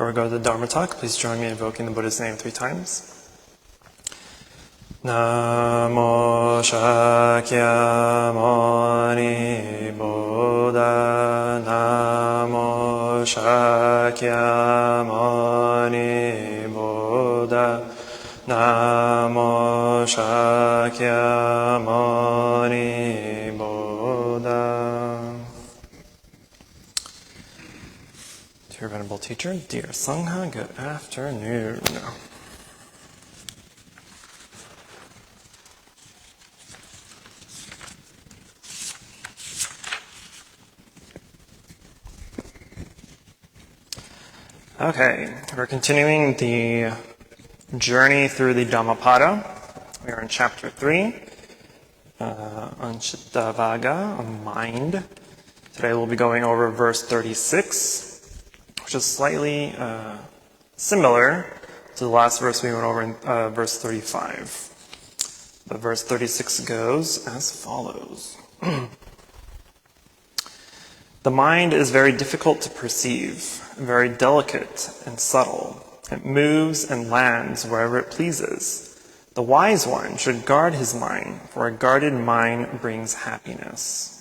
Before we go to the Dharma talk, please join me in invoking the Buddha's name 3 times. Namo Shakyamuni Buddha. Namo Shakyamuni Buddha. Namo Shakyamuni Buddha. Dear Venerable Teacher, dear Sangha, good afternoon. Okay, we're continuing the journey through the Dhammapada. We are in chapter 3, on Chittavagga, on mind. Today we'll be going over verse 36, which is slightly similar to the last verse we went over in verse 35. But verse 36 goes as follows. The mind is very difficult to perceive, very delicate and subtle. It moves and lands wherever it pleases. The wise one should guard his mind, for a guarded mind brings happiness.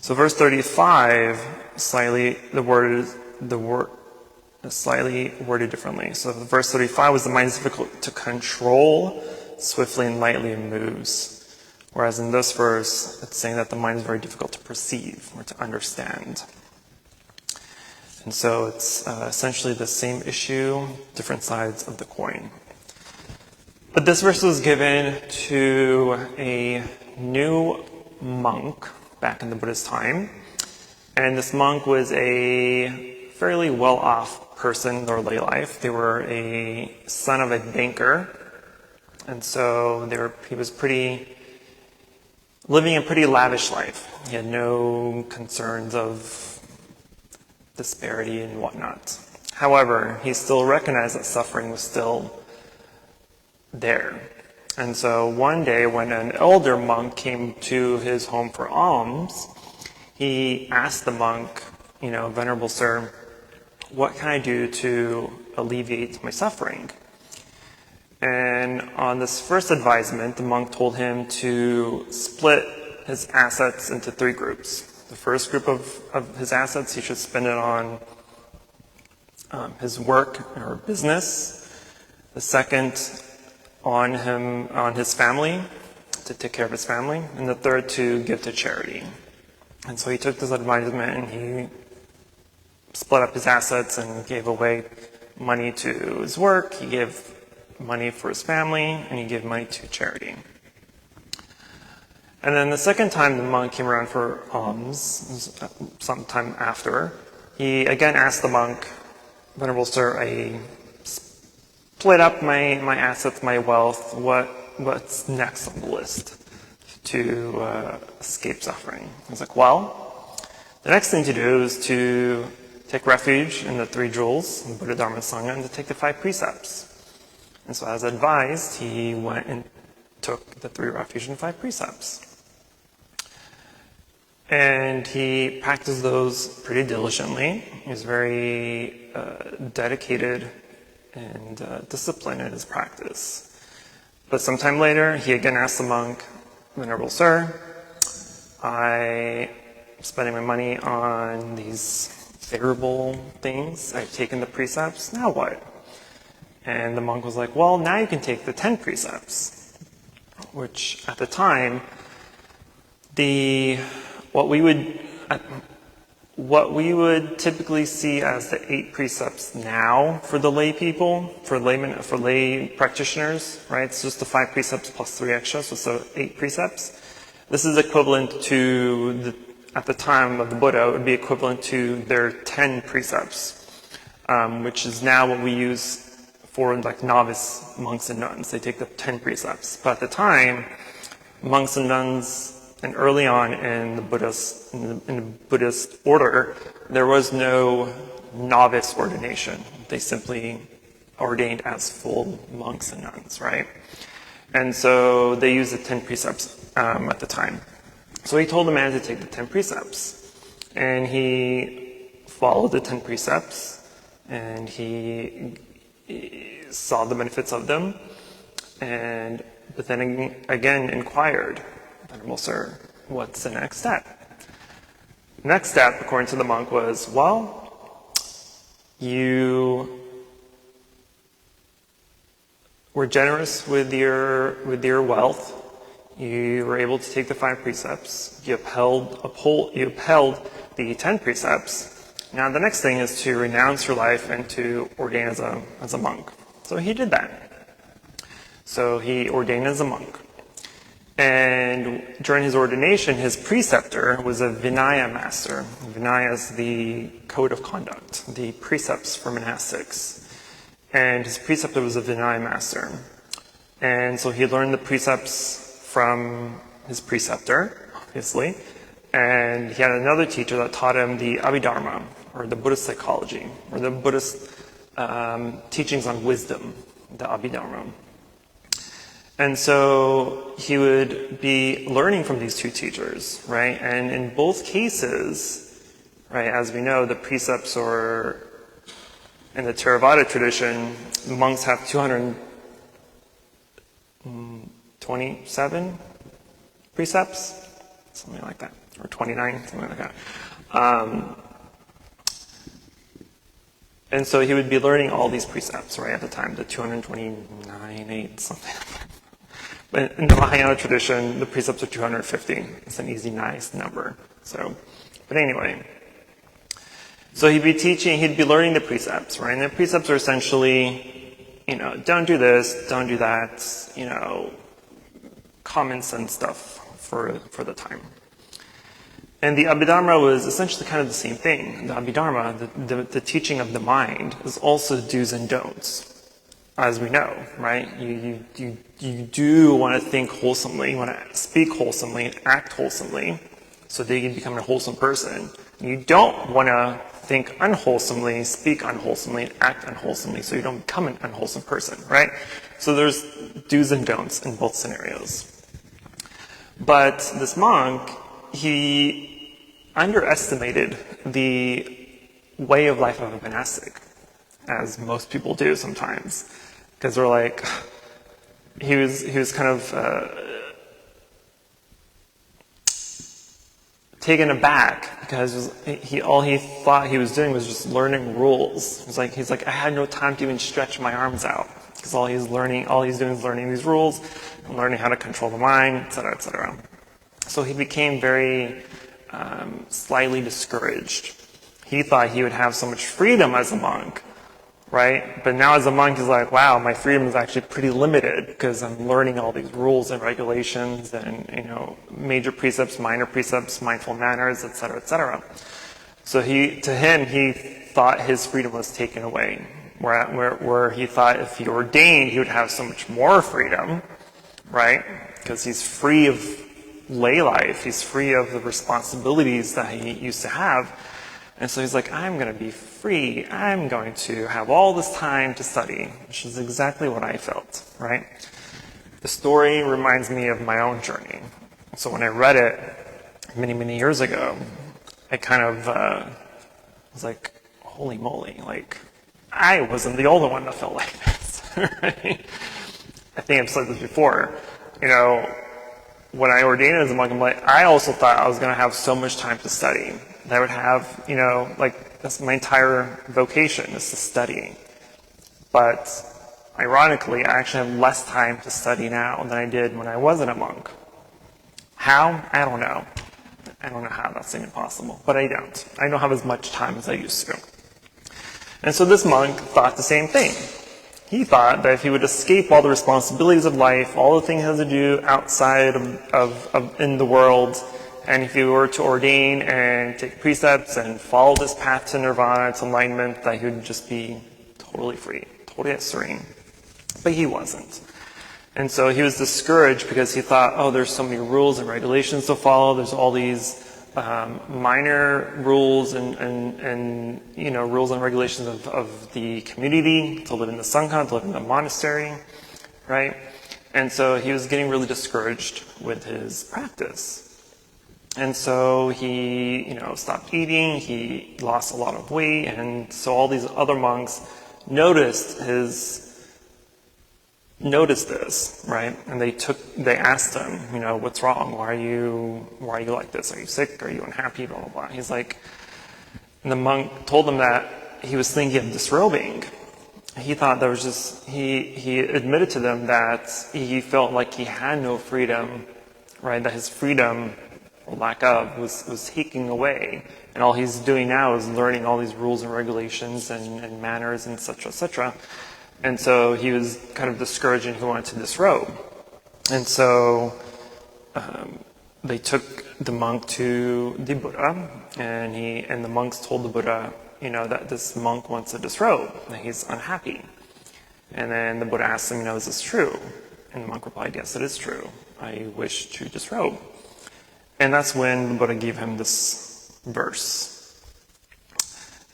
So verse 35, slightly worded differently. So verse 35 was the mind is difficult to control, swiftly and lightly it moves. Whereas in this verse, it's saying that the mind is very difficult to perceive or to understand. And so it's essentially the same issue, different sides of the coin. But this verse was given to a new monk back in the Buddhist time. And this monk was a fairly well-off person in their lay life. They were a son of a banker. And so he was living a pretty lavish life. He had no concerns of disparity and whatnot. However, he still recognized that suffering was still there. And so one day when an elder monk came to his home for alms, he asked the monk, Venerable Sir, what can I do to alleviate my suffering? And on this first advisement, the monk told him to split his assets into 3 groups. The first group of his assets, he should spend it on his work or business. The second, on his family, to take care of his family. And the third, to give to charity. And so he took this advisement and he split up his assets and gave away money to his work. He gave money for his family, and he gave money to charity. And then the second time the monk came around for alms, sometime after, he again asked the monk, Venerable Sir, I split up my assets, my wealth. What's next on the list to escape suffering? He's like, well, the next thing to do is to take refuge in the 3 jewels, the Buddha, Dharma, Sangha, and to take the 5 precepts. And so as advised, he went and took the 3 refuge and 5 precepts. And he practiced those pretty diligently. He was very dedicated and disciplined in his practice. But sometime later, he again asked the monk, Venerable Sir, I'm spending my money on these favorable things. I've taken the precepts. Now what? And the monk was like, well, now you can take the 10 precepts, which at the time, what we would typically see as the 8 precepts now for the lay people, for lay practitioners, right? It's just the 5 precepts plus 3 extra, so it's 8 precepts. This is equivalent to, at the time of the Buddha, it would be equivalent to their 10 precepts, which is now what we use for novice monks and nuns. They take the 10 precepts. But at the time, monks and nuns, and early on in the Buddhist order, there was no novice ordination. They simply ordained as full monks and nuns, right? And so they used the 10 precepts at the time. So he told the man to take the 10 precepts. And he followed the 10 precepts. and he saw the benefits of them, but then again inquired, Venerable Sir, what's the next step? Next step, according to the monk, was, well, you were generous with your wealth. You were able to take the 5 precepts. You upheld the 10 precepts. Now the next thing is to renounce your life and to ordain as a monk. So he did that. So he ordained as a monk. And during his ordination, his preceptor was a Vinaya master. Vinaya is the code of conduct, the precepts for monastics. And his preceptor was a Vinaya master. And so he learned the precepts from his preceptor, obviously. And he had another teacher that taught him the Abhidharma, or the Buddhist psychology, or the Buddhist teachings on wisdom, the Abhidharma. And so he would be learning from these 2 teachers, right? And in both cases, right, as we know, the precepts are, in the Theravada tradition, monks have 227 precepts, something like that, or 29, something like that. And so he would be learning all these precepts, right, at the time, the 229, 8, something like that. But in the Mahayana tradition, the precepts are 250. It's an easy, nice number. But anyway. So he'd be learning the precepts, right? And the precepts are essentially, don't do this, don't do that, common sense stuff for the time. And the Abhidharma was essentially kind of the same thing. The Abhidharma, the teaching of the mind, is also do's and don'ts, as we know, right? You do want to think wholesomely, you want to speak wholesomely, and act wholesomely, so that you can become a wholesome person. You don't want to think unwholesomely, speak unwholesomely, and act unwholesomely, so you don't become an unwholesome person, right? So there's do's and don'ts in both scenarios. But this monk, he underestimated the way of life of a monastic, as most people do sometimes, because they're like, he was kind of taken aback because all he thought he was doing was just learning rules. He's like, I had no time to even stretch my arms out because all he's doing is learning these rules and learning how to control the mind, etc., etc. So he became very slightly discouraged. He thought he would have so much freedom as a monk, right? But now as a monk, he's like, wow, my freedom is actually pretty limited because I'm learning all these rules and regulations and, major precepts, minor precepts, mindful manners, etc., etc. So he thought his freedom was taken away, where he thought if he ordained, he would have so much more freedom, right? Because he's free of lay life, he's free of the responsibilities that he used to have. And so he's like, I'm going to be free. I'm going to have all this time to study, which is exactly what I felt, right? The story reminds me of my own journey. So when I read it many, many years ago, I kind of was like, holy moly, like, I wasn't the only one that felt like this, right? I think I've said this before. When I ordained as a monk, I also thought I was going to have so much time to study. I would have, that's my entire vocation is to study. But ironically, I actually have less time to study now than I did when I wasn't a monk. How? I don't know. I don't know how that's even possible, but I don't. I don't have as much time as I used to. And so this monk thought the same thing. He thought that if he would escape all the responsibilities of life, all the things he has to do outside of in the world, and if he were to ordain and take precepts and follow this path to nirvana, to enlightenment, that he would just be totally free, totally serene. But he wasn't. And so he was discouraged because he thought, oh, there's so many rules and regulations to follow. There's all these minor rules and rules and regulations of the community, to live in the sangha, to live in the monastery, right? And so he was getting really discouraged with his practice. And so he, stopped eating, he lost a lot of weight, and so all these other monks noticed this, right? And they asked him, what's wrong? Why are you like this? Are you sick? Are you unhappy? Blah, blah, blah. He's like, and the monk told them that he was thinking of disrobing. He thought there was just, he admitted to them that he felt like he had no freedom, right? That his freedom, or lack of, was taking away. And all he's doing now is learning all these rules and regulations and manners and et cetera, et cetera. And so he was kind of discouraged and he wanted to disrobe. And so they took the monk to the Buddha, and the monks told the Buddha, that this monk wants to disrobe, that he's unhappy. And then the Buddha asked him, is this true? And the monk replied, yes, it is true. I wish to disrobe. And that's when the Buddha gave him this verse.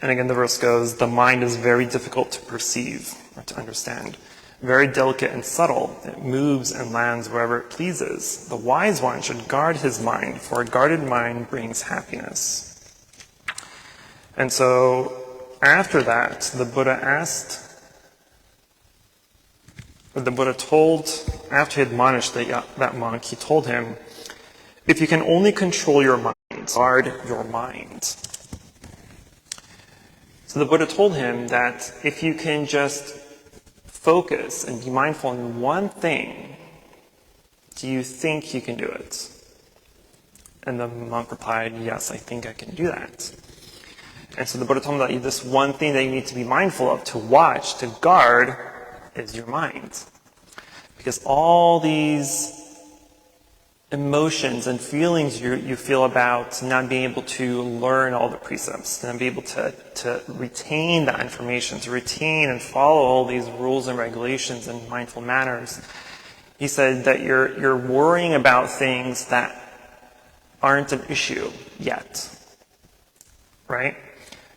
And again, the verse goes, the mind is very difficult to perceive or to understand, very delicate and subtle. It moves and lands wherever it pleases. The wise one should guard his mind, for a guarded mind brings happiness. And so after that, the Buddha told, after he admonished that monk, he told him, if you can only control your mind, guard your mind. So the Buddha told him that if you can just focus and be mindful on one thing, do you think you can do it? And the monk replied, yes, I think I can do that. And so the Buddha told him that this one thing that you need to be mindful of, to watch, to guard, is your mind. Because all these emotions and feelings you feel about not being able to learn all the precepts, not be able to retain that information, to retain and follow all these rules and regulations and mindful manners. He said that you're worrying about things that aren't an issue yet, right?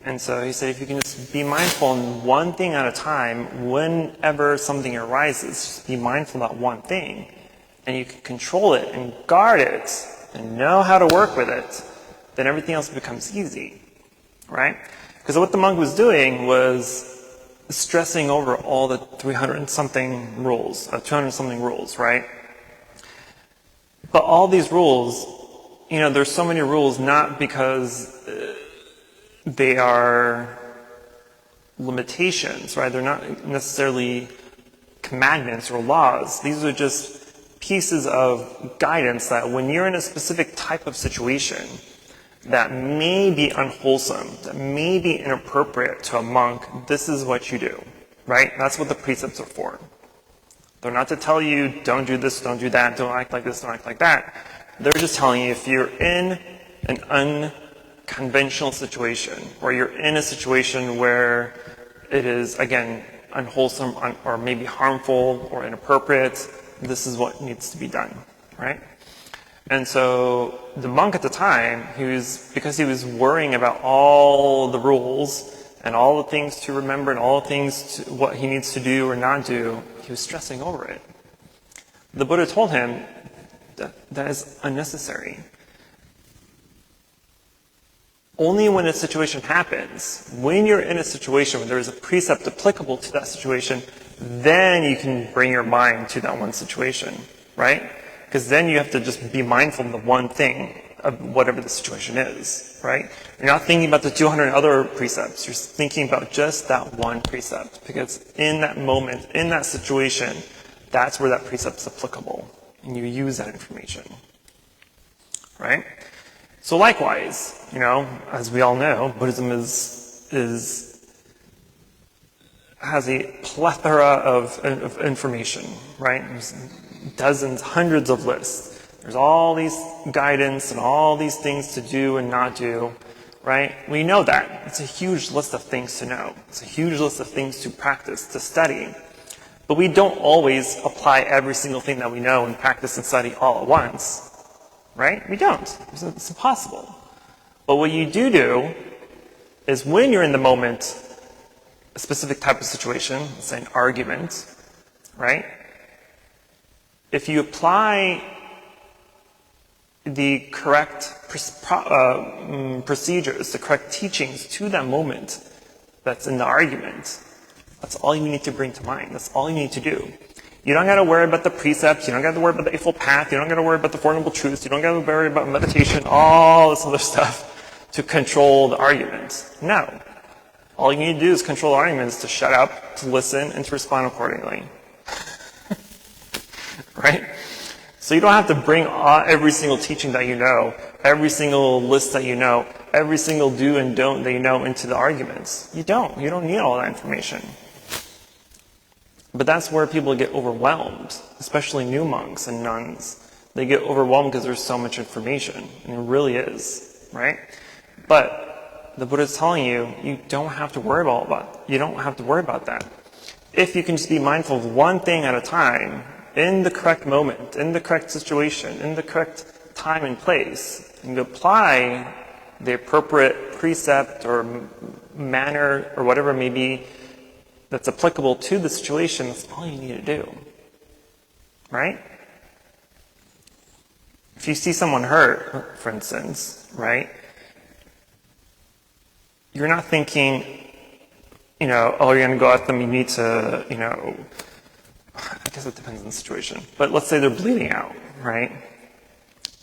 And so he said, if you can just be mindful on one thing at a time, whenever something arises, just be mindful of that one thing, and you can control it and guard it and know how to work with it, then everything else becomes easy, right? Because what the monk was doing was stressing over all the 200-something rules, right? But all these rules, there's so many rules not because they are limitations, right? They're not necessarily commandments or laws. These are just pieces of guidance that when you're in a specific type of situation that may be unwholesome, that may be inappropriate to a monk, this is what you do, right? That's what the precepts are for. They're not to tell you, don't do this, don't do that, don't act like this, don't act like that. They're just telling you if you're in an unconventional situation, or you're in a situation where it is, again, unwholesome or maybe harmful or inappropriate, this is what needs to be done, right? And so the monk at the time, because he was worrying about all the rules and all the things to remember and all the things, what he needs to do or not do, he was stressing over it. The Buddha told him that is unnecessary. Only when a situation happens, when you're in a situation where there is a precept applicable to that situation, then you can bring your mind to that one situation, right? Because then you have to just be mindful of the one thing of whatever the situation is, right? You're not thinking about the 200 other precepts. You're thinking about just that one precept. Because in that moment, in that situation, that's where that precept is applicable. And you use that information, right? So likewise, as we all know, Buddhism has a plethora of information, right? There's dozens, hundreds of lists. There's all these guidance and all these things to do and not do, right? We know that. It's a huge list of things to know. It's a huge list of things to practice, to study. But we don't always apply every single thing that we know and practice and study all at once. Right? We don't. It's impossible. But what you do is when you're in the moment, a specific type of situation, let's say an argument, right? If you apply the correct procedures, the correct teachings to that moment that's in the argument. That's all you need to bring to mind. That's all you need to do. You don't got to worry about the precepts. You don't got to worry about the Eightfold Path. You don't got to worry about the Four Noble Truths. You don't got to worry about meditation, all this other stuff to control the argument. No. All you need to do is control the arguments, to shut up, to listen, and to respond accordingly. Right? So you don't have to bring every single teaching that you know, every single list that you know, every single do and don't that you know into the arguments. You don't. You don't need all that information. But that's where people get overwhelmed, especially new monks and nuns. They get overwhelmed because there's so much information, and it really is, right? But the Buddha is telling you, you don't have to worry about You don't have to worry about that. If you can just be mindful of one thing at a time, in the correct moment, in the correct situation, in the correct time and place, and you apply the appropriate precept or manner or whatever it may be that's applicable to the situation, that's all you need to do. Right? If you see someone hurt, for instance, right, you're not thinking, oh, you're going to go at them, you need to, I guess it depends on the situation. But let's say they're bleeding out, right?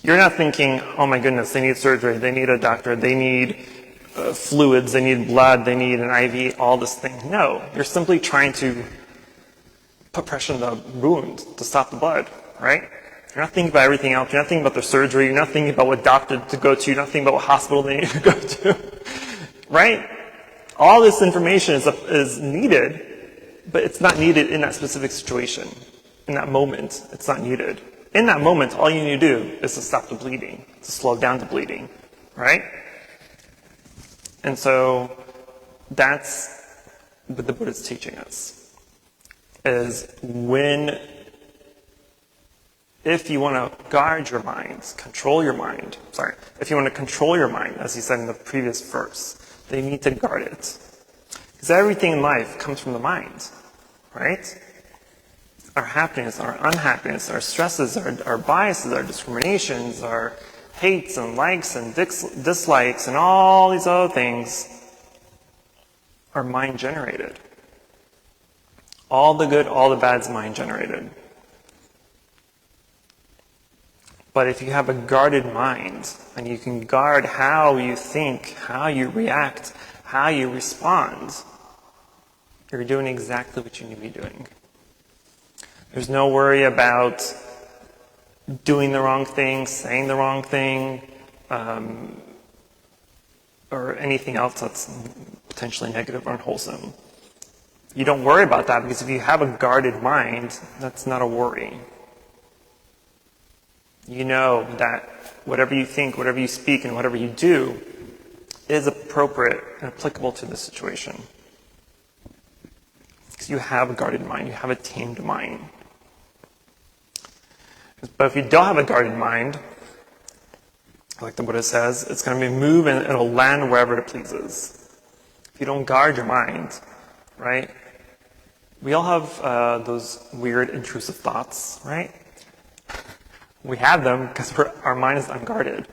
You're not thinking, oh my goodness, they need surgery, they need a doctor, they need fluids, they need blood, they need an IV, all this thing. No, you're simply trying to put pressure on the wound to stop the blood, right? You're not thinking about everything else. You're not thinking about the surgery. You're not thinking about what doctor to go to. You're not thinking about what hospital they need to go to, right? All this information is needed, but it's not needed in that specific situation. In that moment, it's not needed. In that moment, all you need to do is to stop the bleeding, to slow down the bleeding, right? And so that's what the Buddha is teaching us, is if you want to guard your mind, if you want to control your mind, as he said in the previous verse, then you need to guard it. Because everything in life comes from the mind, right? Our happiness, our unhappiness, our stresses, our biases, our discriminations, our hates and likes and dislikes and all these other things are mind-generated. All the good, all the bad is mind-generated. But if you have a guarded mind, and you can guard how you think, how you react, how you respond, you're doing exactly what you need to be doing. There's no worry about doing the wrong thing, saying the wrong thing, or anything else that's potentially negative or unwholesome. You don't worry about that because if you have a guarded mind, that's not a worry. You know that whatever you think, whatever you speak, and whatever you do is appropriate and applicable to the situation. Because you have a guarded mind, you have a tamed mind. But if you don't have a guarded mind, like the Buddha says, it's going to be move and it'll land wherever it pleases. If you don't guard your mind, right? We all have those weird intrusive thoughts, right? We have them because our mind is unguarded.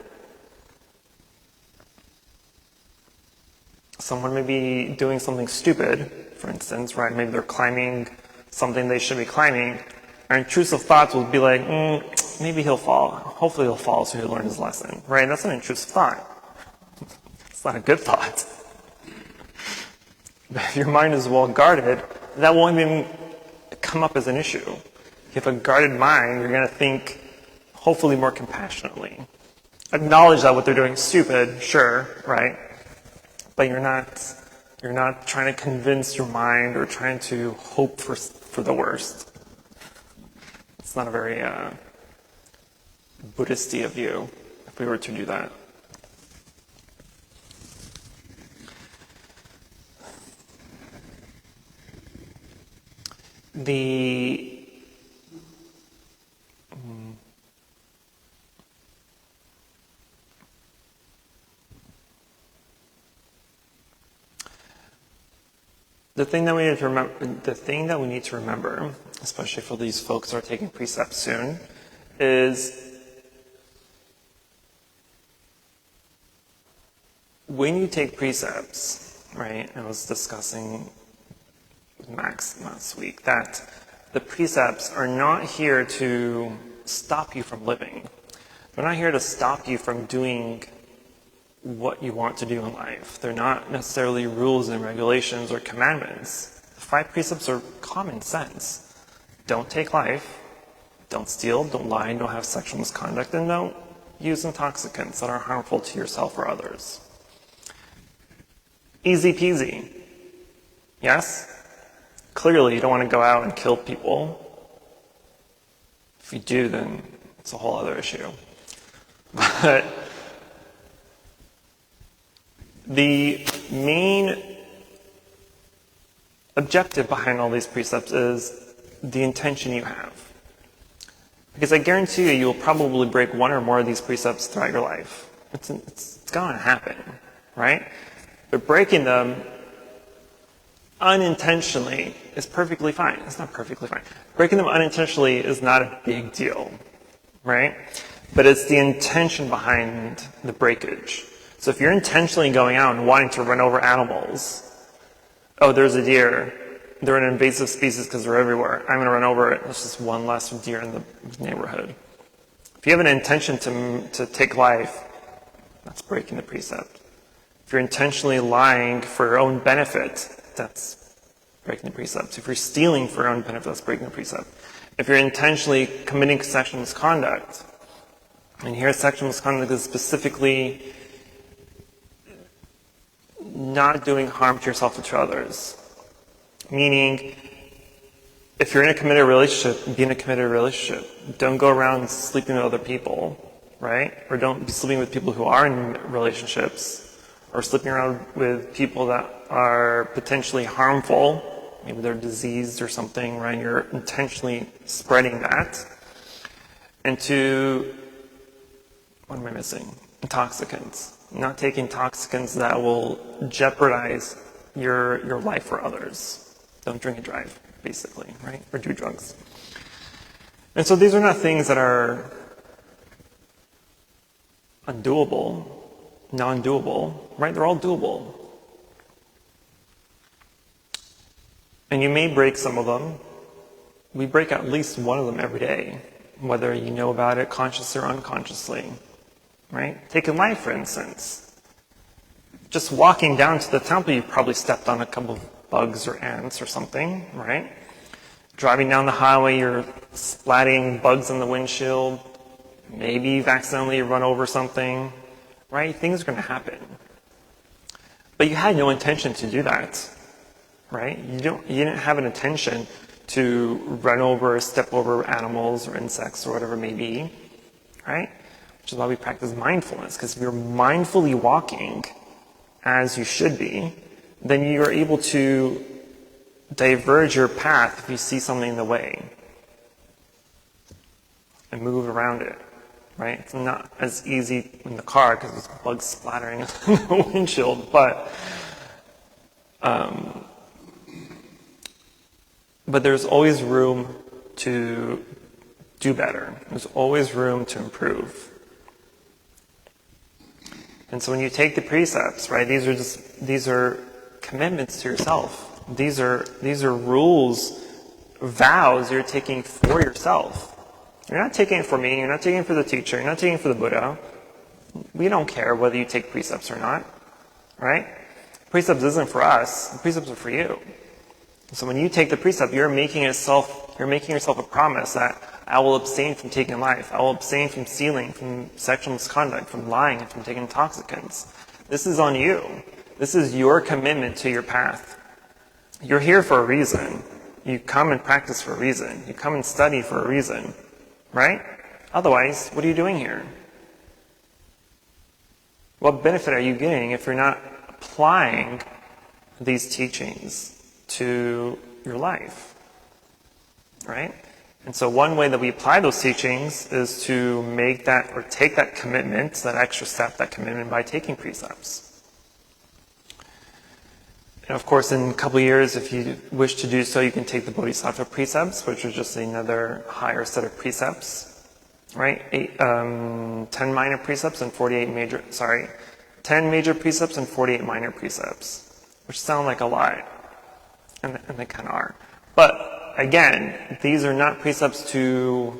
Someone may be doing something stupid, for instance, right? Maybe they're climbing something they should be climbing. Our intrusive thoughts will be like, maybe he'll fall. Hopefully he'll fall so he'll learn his lesson, right? That's an intrusive thought. It's not a good thought. But if your mind is well guarded, that won't even come up as an issue. If you have a guarded mind, you're going to think hopefully more compassionately. Acknowledge that what they're doing is stupid, sure, right? But you're not trying to convince your mind or trying to hope for the worst. It's not a very Buddhist-y of you if we were to do that. The thing that we need to remember, especially for these folks who are taking precepts soon, is when you take precepts, right, I was discussing with Max last week that the precepts are not here to stop you from living. They're not here to stop you from doing what you want to do in life. They're not necessarily rules and regulations or commandments. The 5 precepts are common sense. Don't take life, don't steal, don't lie, don't have sexual misconduct, and don't use intoxicants that are harmful to yourself or others. Easy peasy. Yes? Clearly, you don't want to go out and kill people. If you do, then it's a whole other issue. But the main objective behind all these precepts is the intention you have. Because I guarantee you, you'll probably break one or more of these precepts throughout your life. It's going to happen, right? But breaking them unintentionally is perfectly fine. It's not perfectly fine. Breaking them unintentionally is not a big deal, right? But it's the intention behind the breakage. So if you're intentionally going out and wanting to run over animals, oh, there's a deer, they're an invasive species because they're everywhere, I'm going to run over it, there's just one less deer in the neighborhood. If you have an intention to take life, that's breaking the precept. If you're intentionally lying for your own benefit, that's breaking the precepts. If you're stealing for your own benefit, that's breaking the precept. If you're intentionally committing sexual misconduct, and here sexual misconduct is specifically not doing harm to yourself or to others. Meaning, if you're in a committed relationship, be in a committed relationship. Don't go around sleeping with other people, right? Or don't be sleeping with people who are in relationships, or sleeping around with people that are potentially harmful. Maybe they're diseased or something, right? You're intentionally spreading that. And what am I missing? Intoxicants. Not take intoxicants that will jeopardize your life for others. Don't drink and drive, basically, right? Or do drugs. And so these are not things that are undoable, non-doable, right? They're all doable. And you may break some of them. We break at least one of them every day, whether you know about it consciously or unconsciously, right? Taking life, for instance. Just walking down to the temple, you probably stepped on a couple of bugs or ants or something, right? Driving down the highway, you're splatting bugs on the windshield. Maybe you've accidentally run over something, right? Things are going to happen. But you had no intention to do that, right? You didn't have an intention to run over, step over animals or insects or whatever it may be, right? Which is why we practice mindfulness, because if you're mindfully walking as you should be, then you're able to diverge your path if you see something in the way and move around it, right? It's not as easy in the car because there's bugs splattering on the windshield, but there's always room to do better. There's always room to improve. And so when you take the precepts, right, these are commitments to yourself. These are rules, vows you're taking for yourself. You're not taking it for me, you're not taking it for the teacher, you're not taking it for the Buddha. We don't care whether you take precepts or not, right? Precepts isn't for us, the precepts are for you. So when you take the precept, you're making yourself a promise that I will abstain from taking life. I will abstain from stealing, from sexual misconduct, from lying, and from taking intoxicants. This is on you. This is your commitment to your path. You're here for a reason. You come and practice for a reason. You come and study for a reason, right? Otherwise, what are you doing here? What benefit are you getting if you're not applying these teachings to your life, right? And so one way that we apply those teachings is to make that, or take that commitment, that extra step, that commitment by taking precepts. And of course, in a couple of years, if you wish to do so, you can take the Bodhisattva precepts, which are just another higher set of precepts, right? 10 minor precepts and 10 10 major precepts and 48 minor precepts, which sound like a lot, and they kind of are. But again, these are not precepts to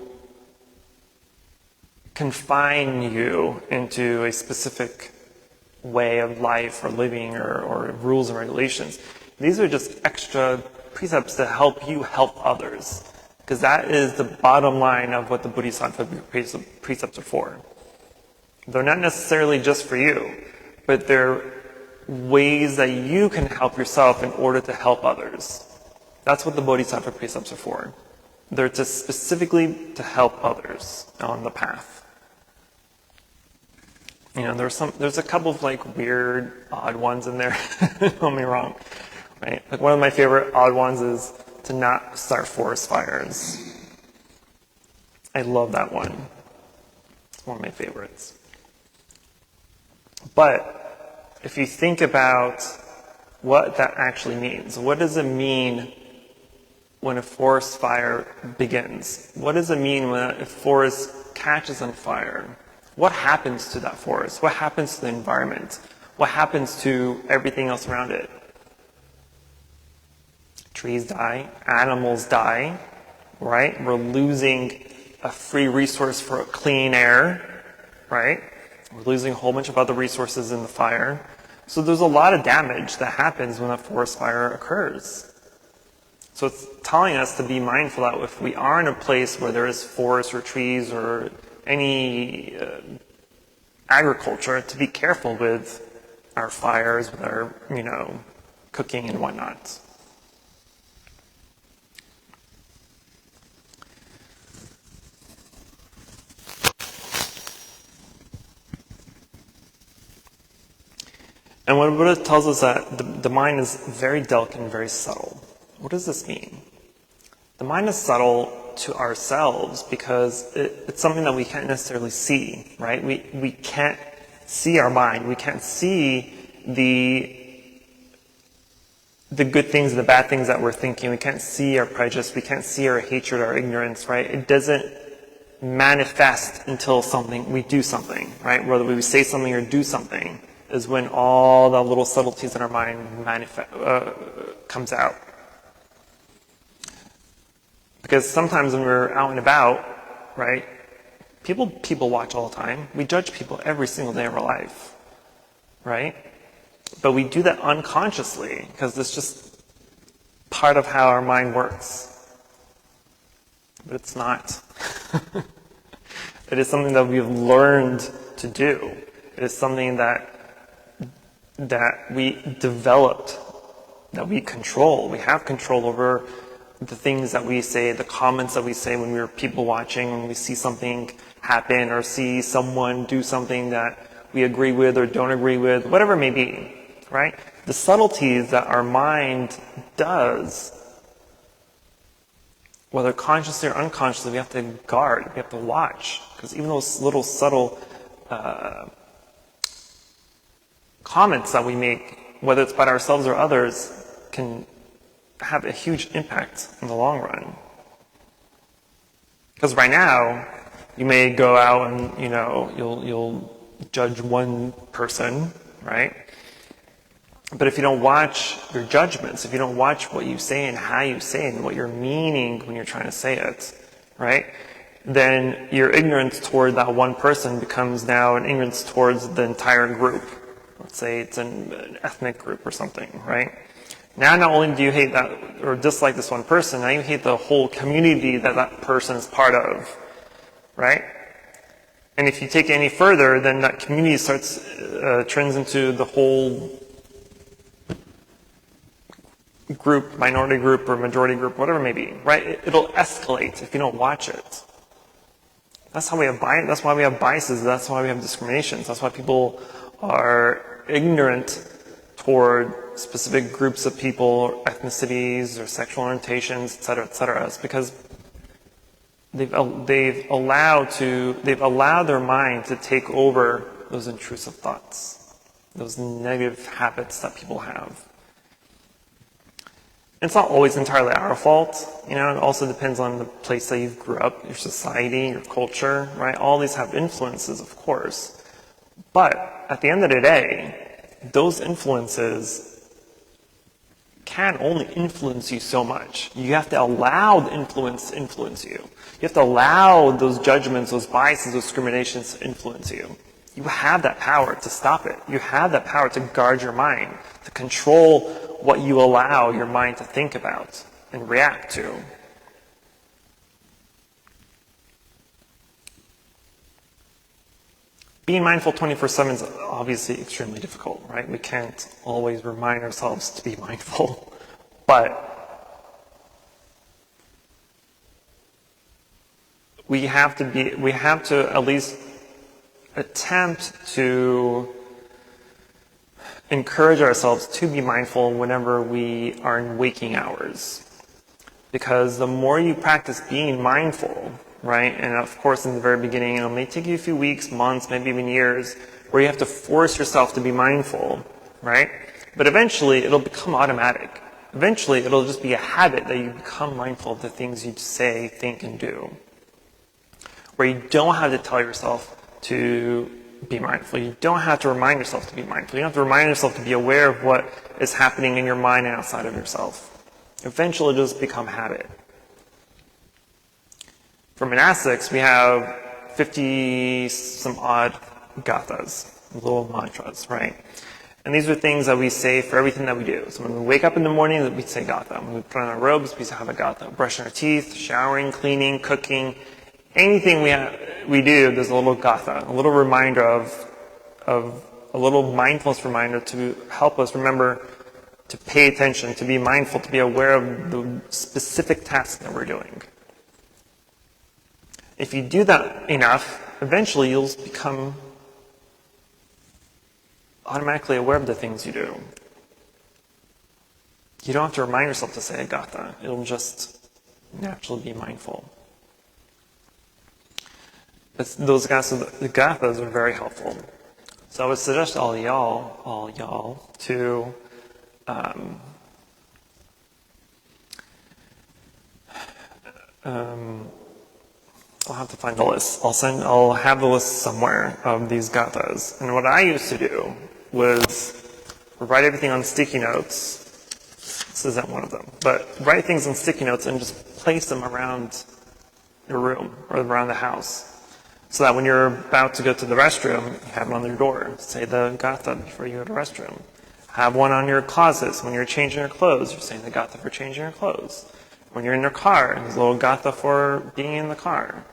confine you into a specific way of life or living or rules and regulations. These are just extra precepts to help you help others, because that is the bottom line of what the Bodhisattva precepts are for. They're not necessarily just for you, but they're ways that you can help yourself in order to help others. That's what the Bodhisattva precepts are for. They're just specifically to help others on the path. You know, there's a couple of like weird, odd ones in there. Don't get me wrong, right? Like one of my favorite odd ones is to not start forest fires. I love that one. It's one of my favorites. But if you think about what that actually means, what does it mean when a forest fire begins? What does it mean when a forest catches on fire? What happens to that forest? What happens to the environment? What happens to everything else around it? Trees die, animals die, right? We're losing a free resource for clean air, right? We're losing a whole bunch of other resources in the fire. So there's a lot of damage that happens when a forest fire occurs. So it's telling us to be mindful that if we are in a place where there is forests or trees or any agriculture, to be careful with our fires, with our, cooking and whatnot. And when Buddha tells us that the mind is very delicate and very subtle, what does this mean? The mind is subtle to ourselves because it's something that we can't necessarily see, right? We can't see our mind. We can't see the good things and the bad things that we're thinking. We can't see our prejudice. We can't see our hatred, our ignorance, right? It doesn't manifest until we do something, right? Whether we say something or do something is when all the little subtleties in our mind comes out. Because sometimes when we're out and about, right, people watch all the time. We judge people every single day of our life, right? But we do that unconsciously because it's just part of how our mind works. But it's not. It is something that we've learned to do. It is something that we developed, that we control. We have control over the things that we say, the comments that we say when we're people watching, when we see something happen or see someone do something that we agree with or don't agree with, whatever it may be, right? The subtleties that our mind does, whether consciously or unconsciously, we have to guard, we have to watch, because even those little subtle comments that we make, whether it's about ourselves or others, can have a huge impact in the long run. Because right now, you may go out and, you'll judge one person, right? But if you don't watch your judgments, if you don't watch what you say and how you say it and what you're meaning when you're trying to say it, right? Then your ignorance toward that one person becomes now an ignorance towards the entire group. Let's say it's an ethnic group or something, right? Now not only do you hate that or dislike this one person, now you hate the whole community that person is part of, right? And if you take it any further, then that community turns into the whole group, minority group or majority group, whatever it may be, right? It'll escalate if you don't watch it. That's how we have bias. That's why we have biases. That's why we have discriminations. That's why people are ignorant toward specific groups of people, or ethnicities, or sexual orientations, et cetera. It's because they've allowed their mind to take over those intrusive thoughts, those negative habits that people have. It's not always entirely our fault, it also depends on the place that you grew up, your society, your culture, right? All these have influences, of course. But at the end of the day, those influences can only influence you so much. You have to allow the influence to influence you. You have to allow those judgments, those biases, those discriminations to influence you. You have that power to stop it. You have that power to guard your mind, to control what you allow your mind to think about and react to. Being mindful 24/7 is obviously extremely difficult, right? We can't always remind ourselves to be mindful, but we have to at least attempt to encourage ourselves to be mindful whenever we are in waking hours. Because the more you practice being mindful, right? And of course, in the very beginning, it may take you a few weeks, months, maybe even years, where you have to force yourself to be mindful, right? But eventually, it'll become automatic. Eventually, it'll just be a habit that you become mindful of the things you say, think, and do. Where you don't have to tell yourself to be mindful. You don't have to remind yourself to be mindful. You don't have to remind yourself to be aware of what is happening in your mind and outside of yourself. Eventually, it'll just become habit. For monastics, we have 50 some odd gathas, little mantras, right? And these are things that we say for everything that we do. So when we wake up in the morning, we say gatha. When we put on our robes, we have a gatha. Brushing our teeth, showering, cleaning, cooking, anything we do, there's a little gatha, a little reminder of a little mindfulness reminder to help us remember to pay attention, to be mindful, to be aware of the specific task that we're doing. If you do that enough, eventually you'll become automatically aware of the things you do. You don't have to remind yourself to say gatha. It'll just naturally be mindful. Those gathas are very helpful. So I would suggest all y'all to I'll have to find the list. I'll have the list somewhere of these gathas. And what I used to do was write everything on sticky notes. This isn't one of them, but write things on sticky notes and just place them around your room or around the house. So that when you're about to go to the restroom, you have it on your door. Say the gatha before you go to the restroom. Have one on your closets. When you're changing your clothes, you're saying the gatha for changing your clothes. When you're in your car, there's a little gatha for being in the car.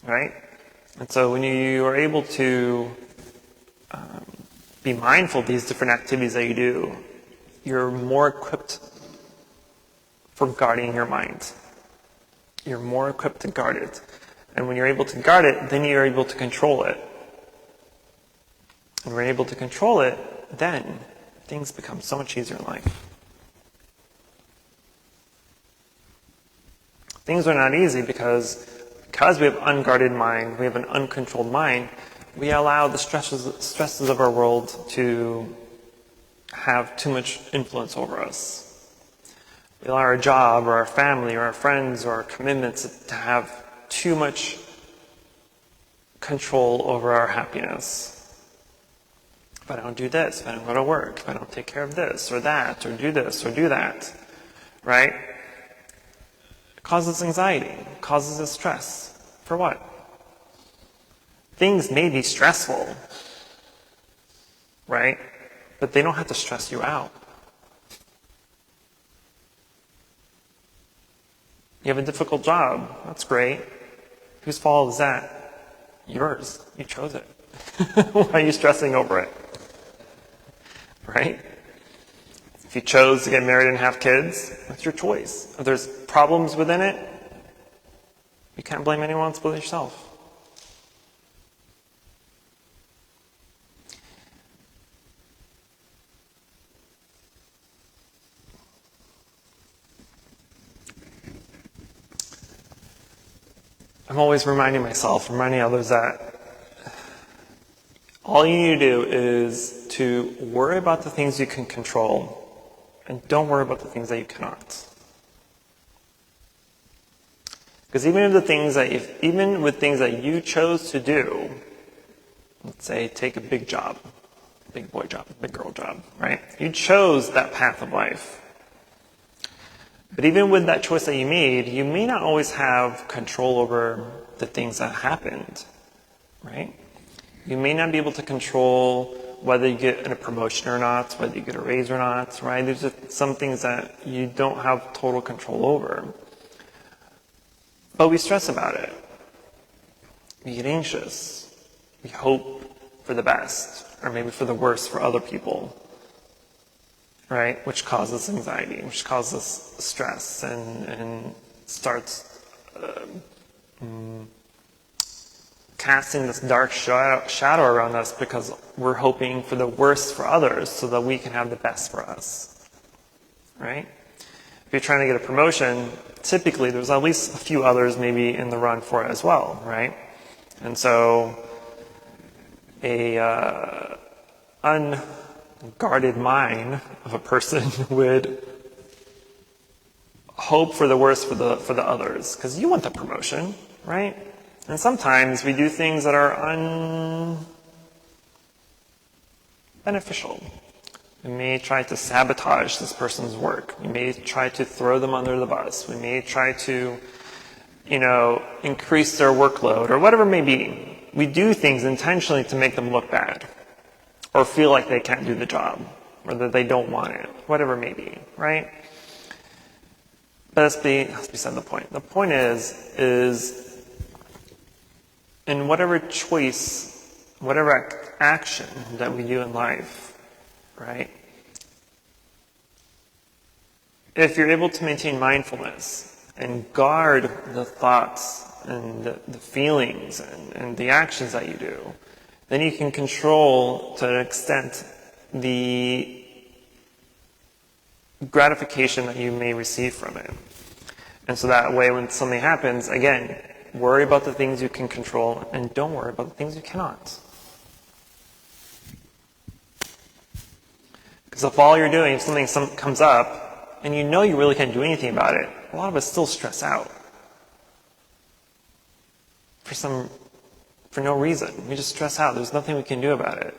Right? And so when you are able to be mindful of these different activities that you do, you're more equipped for guarding your mind. You're more equipped to guard it. And when you're able to guard it, then you're able to control it. And when you're able to control it, then things become so much easier in life. Things are not easy because we have unguarded mind, we have an uncontrolled mind, we allow the stresses of our world to have too much influence over us. We allow our job or our family or our friends or our commitments to have too much control over our happiness. If I don't do this, if I don't go to work, if I don't take care of this or that, or do this or do that, right? It causes anxiety, it causes us stress. For what? Things may be stressful, right? But they don't have to stress you out. You have a difficult job. That's great. Whose fault is that? Yours. You chose it. Why are you stressing over it? Right? If you chose to get married and have kids, that's your choice. If there's problems within it, you can't blame anyone else but yourself. I'm always reminding myself, reminding others that all you need to do is to worry about the things you can control and don't worry about the things that you cannot. Because even with things that you chose to do, let's say, take a big job, big boy job, big girl job, right? You chose that path of life. But even with that choice that you made, you may not always have control over the things that happened, right? You may not be able to control whether you get a promotion or not, whether you get a raise or not, right? There's just some things that you don't have total control over. But we stress about it. We get anxious. We hope for the best, or maybe for the worst for other people, right? Which causes anxiety, which causes stress, and starts casting this dark shadow around us because we're hoping for the worst for others so that we can have the best for us, right? If you're trying to get a promotion, typically there's at least a few others maybe in the run for it as well, right? And so a unguarded mind of a person would hope for the worst for the others, because you want the promotion, right? And sometimes we do things that are unbeneficial. We may try to sabotage this person's work. We may try to throw them under the bus. We may try to, increase their workload or whatever it may be. We do things intentionally to make them look bad or feel like they can't do the job or that they don't want it, whatever it may be, right? But that's beside the point. The point is in whatever choice, whatever action that we do in life, right? If you're able to maintain mindfulness and guard the thoughts and the feelings and the actions that you do, then you can control, to an extent, the gratification that you may receive from it. And so that way, when something happens, again, worry about the things you can control and don't worry about the things you cannot. Because if all you're doing, if something comes up and you know you really can't do anything about it, a lot of us still stress out. For no reason. We just stress out. There's nothing we can do about it.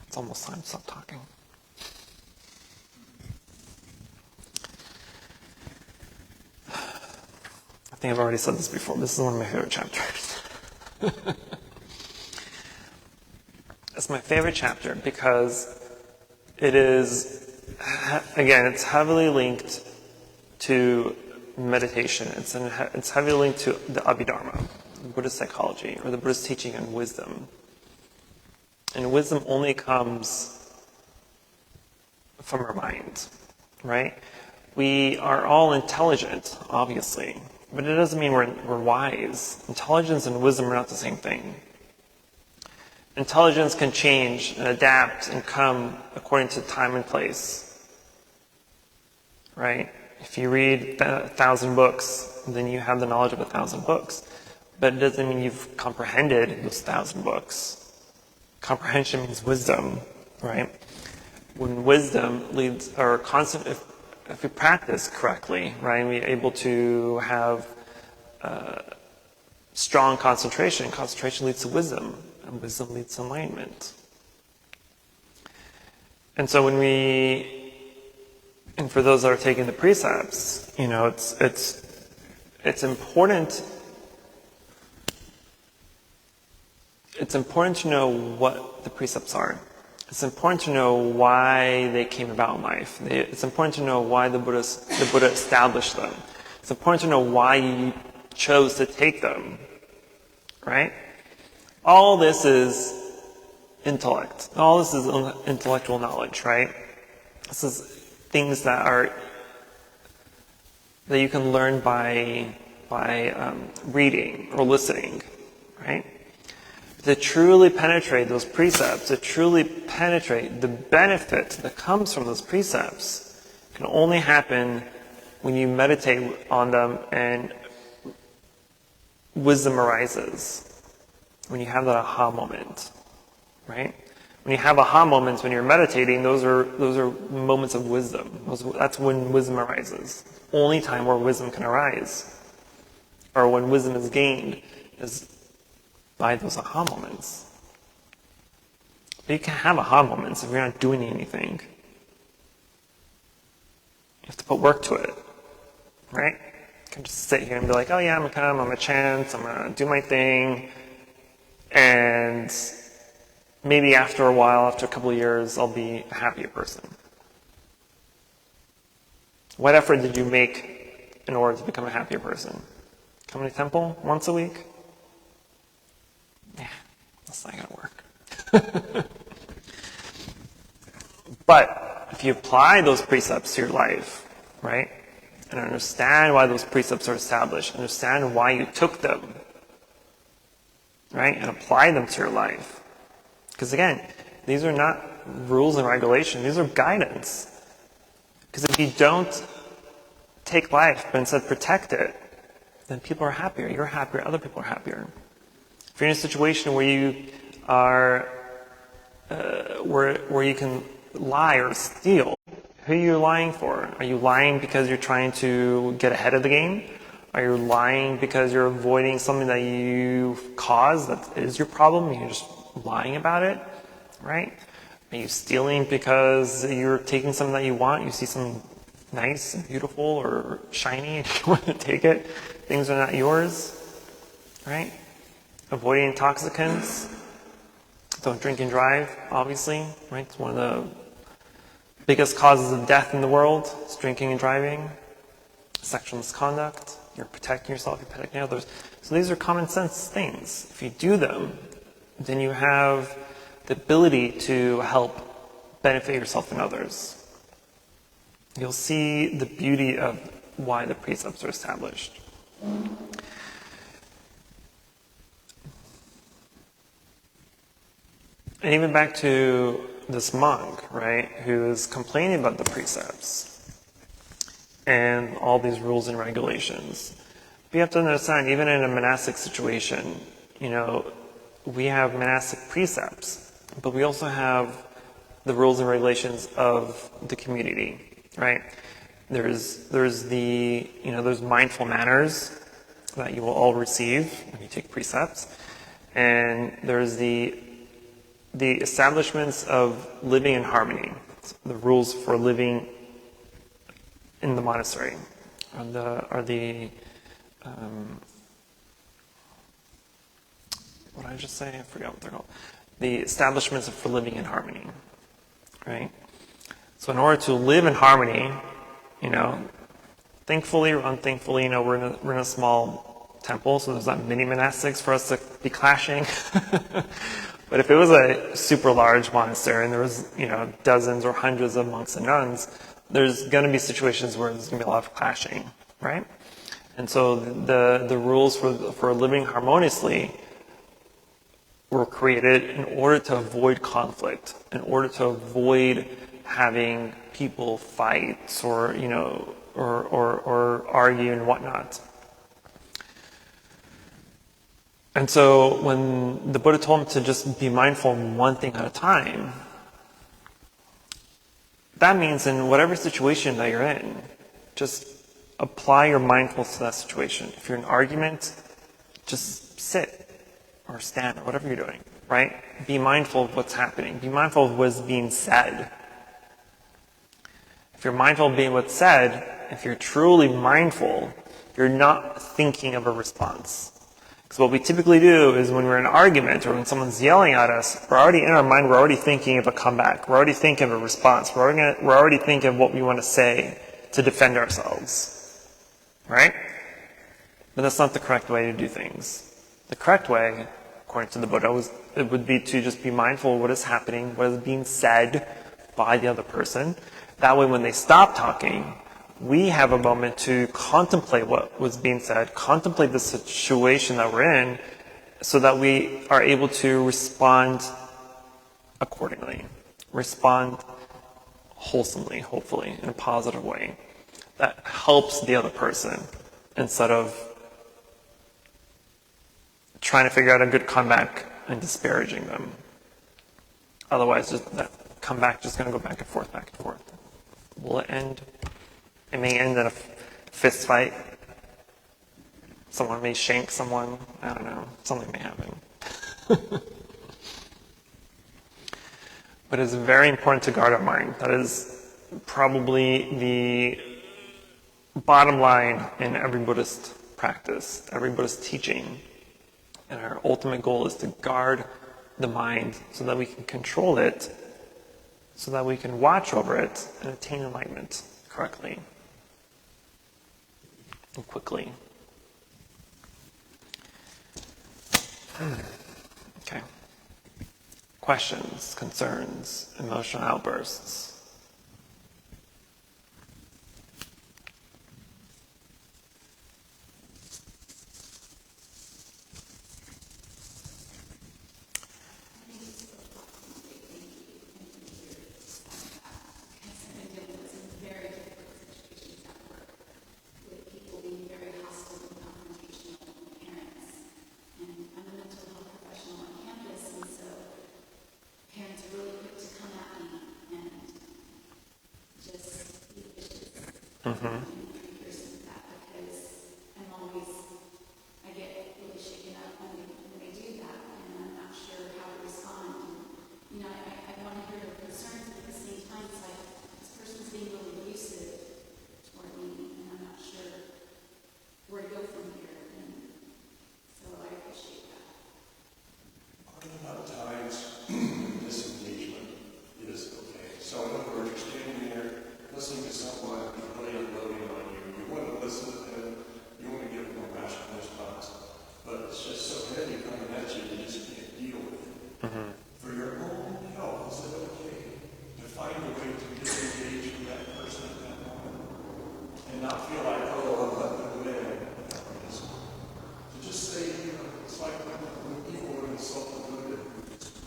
It's almost time to stop talking. I think I've already said this before. This is one of my favorite chapters. It's my favorite chapter because it is, again, it's heavily linked to meditation. It's heavily linked to the Abhidharma, Buddhist psychology, or the Buddhist teaching on wisdom. And wisdom only comes from our mind, right? We are all intelligent, obviously, but it doesn't mean we're wise. Intelligence and wisdom are not the same thing. Intelligence can change and adapt and come according to time and place, right? If you read 1,000 books, then you have the knowledge of 1,000 books. But it doesn't mean you've comprehended those 1,000 books. Comprehension means wisdom, right? When wisdom leads, or constant, if we practice correctly, right, we're able to have strong concentration. Concentration leads to wisdom, and wisdom leads to enlightenment. And so and for those that are taking the precepts, it's important. It's important to know what the precepts are. It's important to know why they came about in life. It's important to know why the Buddha established them. It's important to know why you chose to take them, right? All this is intellect. All this is intellectual knowledge, right? This is things that you can learn by reading or listening, right? To truly penetrate those precepts, to truly penetrate the benefit that comes from those precepts, can only happen when you meditate on them and wisdom arises. When you have that aha moment, right? When you have aha moments, when you're meditating, those are moments of wisdom. That's when wisdom arises. Only time where wisdom can arise, or when wisdom is gained, is by those aha moments. But you can't have aha moments if you're not doing anything. You have to put work to it, right? You can just sit here and be like, oh yeah, I'm gonna come, I'm gonna chant, I'm gonna do my thing, and maybe after a while, after a couple of years, I'll be a happier person. What effort did you make in order to become a happier person? Come to the temple once a week? Yeah, that's not gonna work. But if you apply those precepts to your life, right, and understand why those precepts are established, understand why you took them, right, and apply them to your life. Because again, these are not rules and regulations, these are guidance. Because if you don't take life, but instead protect it, then people are happier, you're happier, other people are happier. If you're in a situation where you are, where you can lie or steal, who are you lying for? Are you lying because you're trying to get ahead of the game? Are you lying because you're avoiding something that you caused that is your problem and you're just lying about it, right? Are you stealing because you're taking something that you want, you see something nice and beautiful or shiny and you want to take it? Things are not yours, right? Avoiding intoxicants. Don't drink and drive, obviously, right? It's one of the biggest causes of death in the world. It's drinking and driving. Sexual misconduct. You're protecting yourself, you're protecting others. So these are common sense things. If you do them, then you have the ability to help benefit yourself and others. You'll see the beauty of why the precepts are established. And even back to this monk, right, who is complaining about the precepts and all these rules and regulations. We have to understand, even in a monastic situation, we have monastic precepts, but we also have the rules and regulations of the community, right? There's mindful manners that you will all receive when you take precepts, and there's the establishments of living in harmony, the rules for living in the monastery, what did I just say? I forgot what they're called. The establishments for living in harmony, right? So in order to live in harmony, thankfully or unthankfully, we're in a small temple, so there's not many monastics for us to be clashing. But if it was a super large monastery and there was, dozens or hundreds of monks and nuns, there's going to be situations where there's going to be a lot of clashing, right? And so the rules for living harmoniously were created in order to avoid conflict, in order to avoid having people fight or argue and whatnot. And so when the Buddha told him to just be mindful of one thing at a time, that means in whatever situation that you're in, just apply your mindfulness to that situation. If you're in an argument, just sit or stand or whatever you're doing, right? Be mindful of what's happening. Be mindful of what's being said. If you're mindful of being what's said, if you're truly mindful, you're not thinking of a response. Because what we typically do is when we're in an argument or when someone's yelling at us, we're already in our mind, we're already thinking of a comeback. We're already thinking of a response. We're already thinking of what we want to say to defend ourselves. Right? But that's not the correct way to do things. The correct way, according to the Buddha, it would be to just be mindful of what is happening, what is being said by the other person. That way when they stop talking, we have a moment to contemplate what was being said, contemplate the situation that we're in, so that we are able to respond accordingly. Respond wholesomely, hopefully, in a positive way. That helps the other person, instead of trying to figure out a good comeback and disparaging them. Otherwise, just that comeback just going to go back and forth, back and forth. Will it end? It may end in a fist fight. Someone may shank someone. I don't know. Something may happen. But it's very important to guard our mind. That is probably the bottom line in every Buddhist practice, every Buddhist teaching. And our ultimate goal is to guard the mind so that we can control it, so that we can watch over it and attain enlightenment correctly and quickly. Okay. Questions, concerns, emotional outbursts.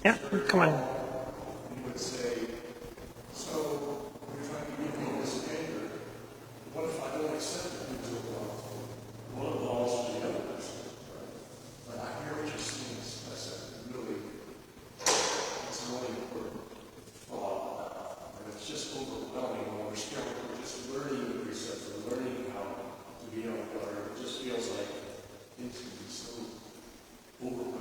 Yeah, come on. You would say, so you're trying to give me this anger. What if I don't accept it into a law? Well, it belongs to the other person. But I hear what you're saying. That's a really important thought. And it's just overwhelming when we're still just learning the precepts or learning how to be on guard. It just feels like things can be so overwhelming.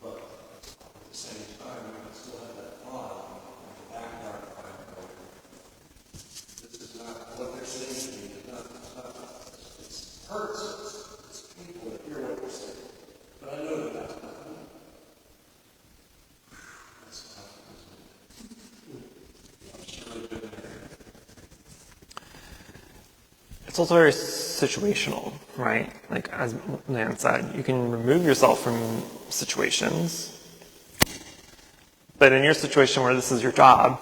But at the same time, we can still have that thought in the back of our mind. This is not what they're saying to me. It hurts. It's painful to hear what they're saying. But I know that that's not me. That's tough. I'm surely been there. It's also very situational, right? Like as Nan said, you can remove yourself from situations, but in your situation where this is your job,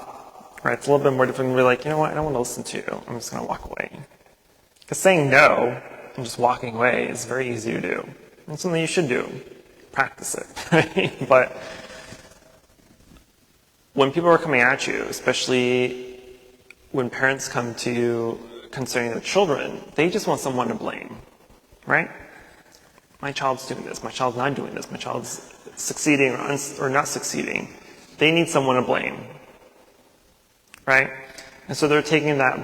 right, it's a little bit more different to be like, you know what, I don't want to listen to you. I'm just going to walk away. Because saying no and just walking away is very easy to do. It's something you should do. Practice it, right? But when people are coming at you, especially when parents come to you concerning their children, they just want someone to blame, right? My child's doing this, my child's not doing this, my child's succeeding or not succeeding. They need someone to blame, right? And so they're taking that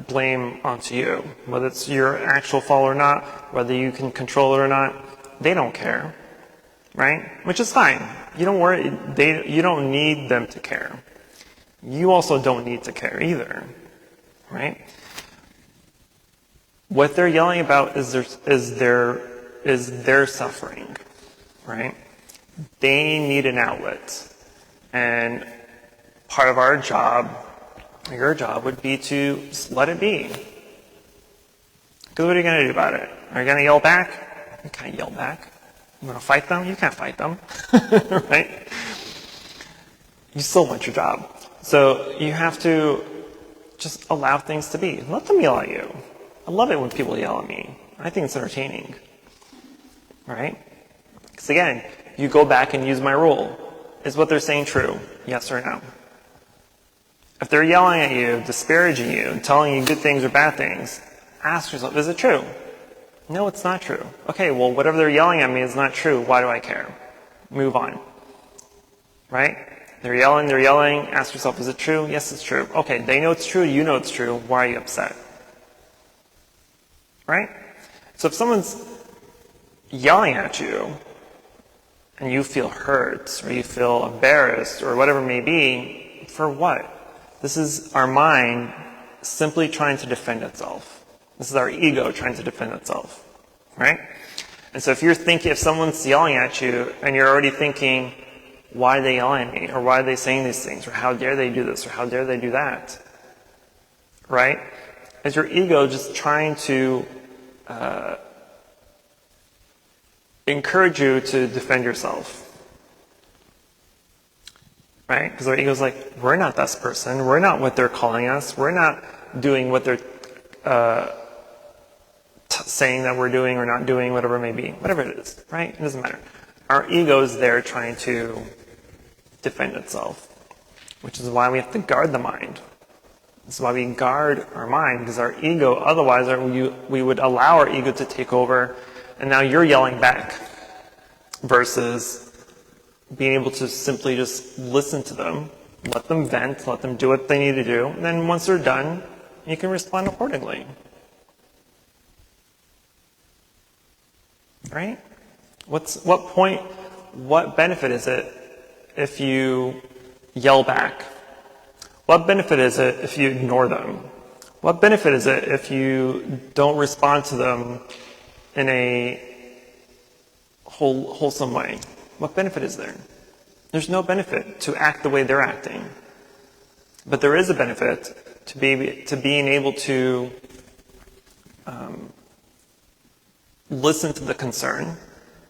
blame onto you, whether it's your actual fault or not, whether you can control it or not, they don't care, right? Which is fine. You don't worry, you don't need them to care. You also don't need to care either, right? What they're yelling about is their suffering, right? They need an outlet. And part of our job, your job, would be to just let it be. Because what are you going to do about it? Are you going to yell back? You can't yell back. You want to fight them? You can't fight them, right? You still want your job. So you have to just allow things to be. Let them yell at you. I love it when people yell at me. I think it's entertaining, right? Because again, you go back and use my rule. Is what they're saying true? Yes or no? If they're yelling at you, disparaging you, and telling you good things or bad things, ask yourself, is it true? No, it's not true. Okay, well, whatever they're yelling at me is not true. Why do I care? Move on. right? They're yelling, ask yourself, is it true? Yes, it's true. Okay, they know it's true, you know it's true, why are you upset? Right? So if someone's yelling at you, and you feel hurt, or you feel embarrassed, or whatever it may be, for what? This is our mind simply trying to defend itself. This is our ego trying to defend itself, right? And so if someone's yelling at you, and you're already thinking, why are they yelling at me? Or why are they saying these things? Or how dare they do this? Or how dare they do that? Right? Is your ego just trying to encourage you to defend yourself? Right? Because our ego's like, we're not this person. We're not what they're calling us. We're not doing what they're saying that we're doing or not doing, whatever it may be. Whatever it is, right? It doesn't matter. Our ego is there trying to defend itself, which is why we have to guard the mind. This is why we guard our mind, because our ego, otherwise we would allow our ego to take over, and now you're yelling back, versus being able to simply just listen to them, let them vent, let them do what they need to do, and then once they're done, you can respond accordingly. Right? What benefit is it if you yell back? What benefit is it if you ignore them? What benefit is it if you don't respond to them in a wholesome way? What benefit is there? There's no benefit to act the way they're acting. But there is a benefit to being able to listen to the concern,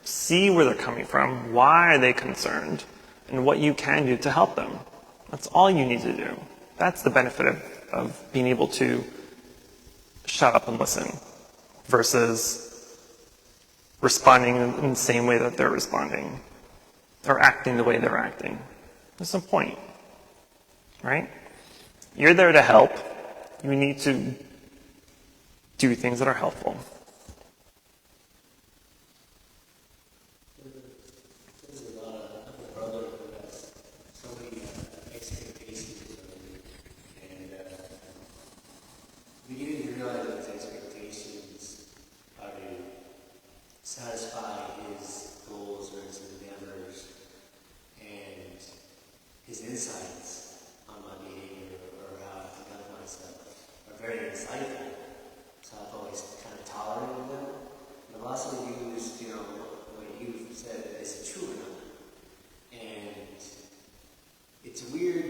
see where they're coming from, why are they concerned, and what you can do to help them. That's all you need to do. That's the benefit of being able to shut up and listen versus responding in the same way that they're responding or acting the way they're acting. There's some point, right? You're there to help. You need to do things that are helpful. Satisfy his goals or his endeavors, and his insights on my behavior or how I conduct myself are very insightful. So I've always kind of tolerated them. And I've also used, what you've said, is it true or not? And it's weird,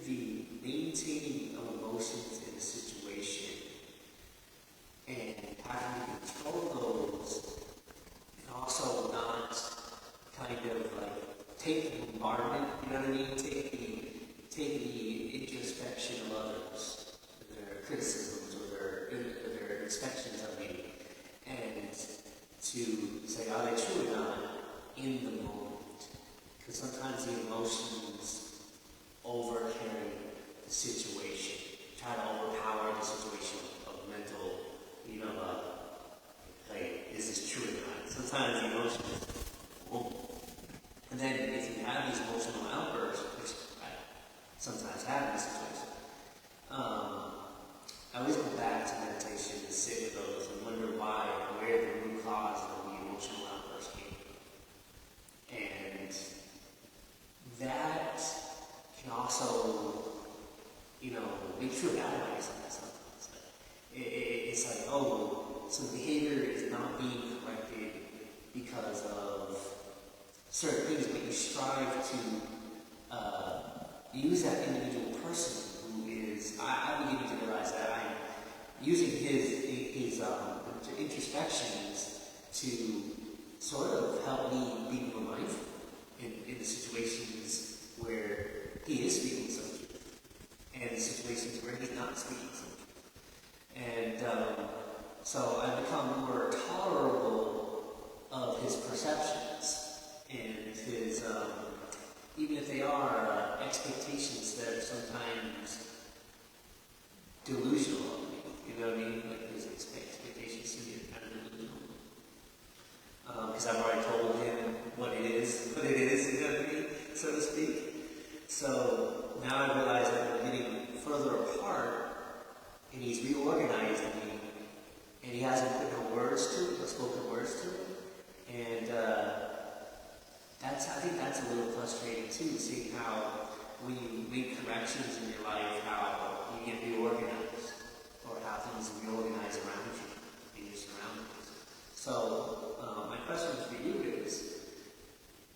the maintaining of emotions in a situation and having to control those. Also not kind of like take the bombardment, you know what I mean? Take the introspection of others, their criticisms or their inspections of you, and to say, are they true or not in the moment? Because sometimes the emotions overcarry the situation, try to overpower the situation of mental, is this true or not? Sometimes the emotions won't. And then if you have these emotional outbursts, which I sometimes have in this situation, I always go back to meditation and sit with those and wonder where the root cause of the emotional outburst came from. And that can also, make sure that sometimes. It's like, so the behavior is not being corrected because of certain things, but you strive to use that individual person who is, I'm beginning to realize that I'm using his introspections to sort of help me be more mindful in the situations where he is speaking some truth and the situations where he's not speaking some truth. And so I've become more tolerable of his perceptions and his, even if they are expectations that are sometimes delusional of me, you know what I mean? Like his expectations to me are kind of delusional. Because I've already told him what it is, you know what I mean, so to speak. So now I realize that we're getting further apart, and he's reorganizing me, and he hasn't put no words to it, no spoken words to it, and I think that's a little frustrating too, seeing how when you make corrections in your life, how you get reorganized, or how things reorganize around you in your surroundings. So my question for you is,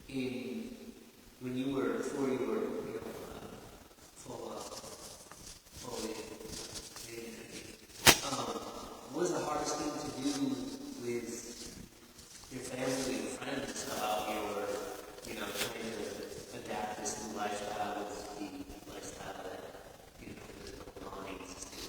before you were fully what was the hardest thing to do with your family and friends about your, trying to adapt this new lifestyle with the lifestyle that, is going on and existing?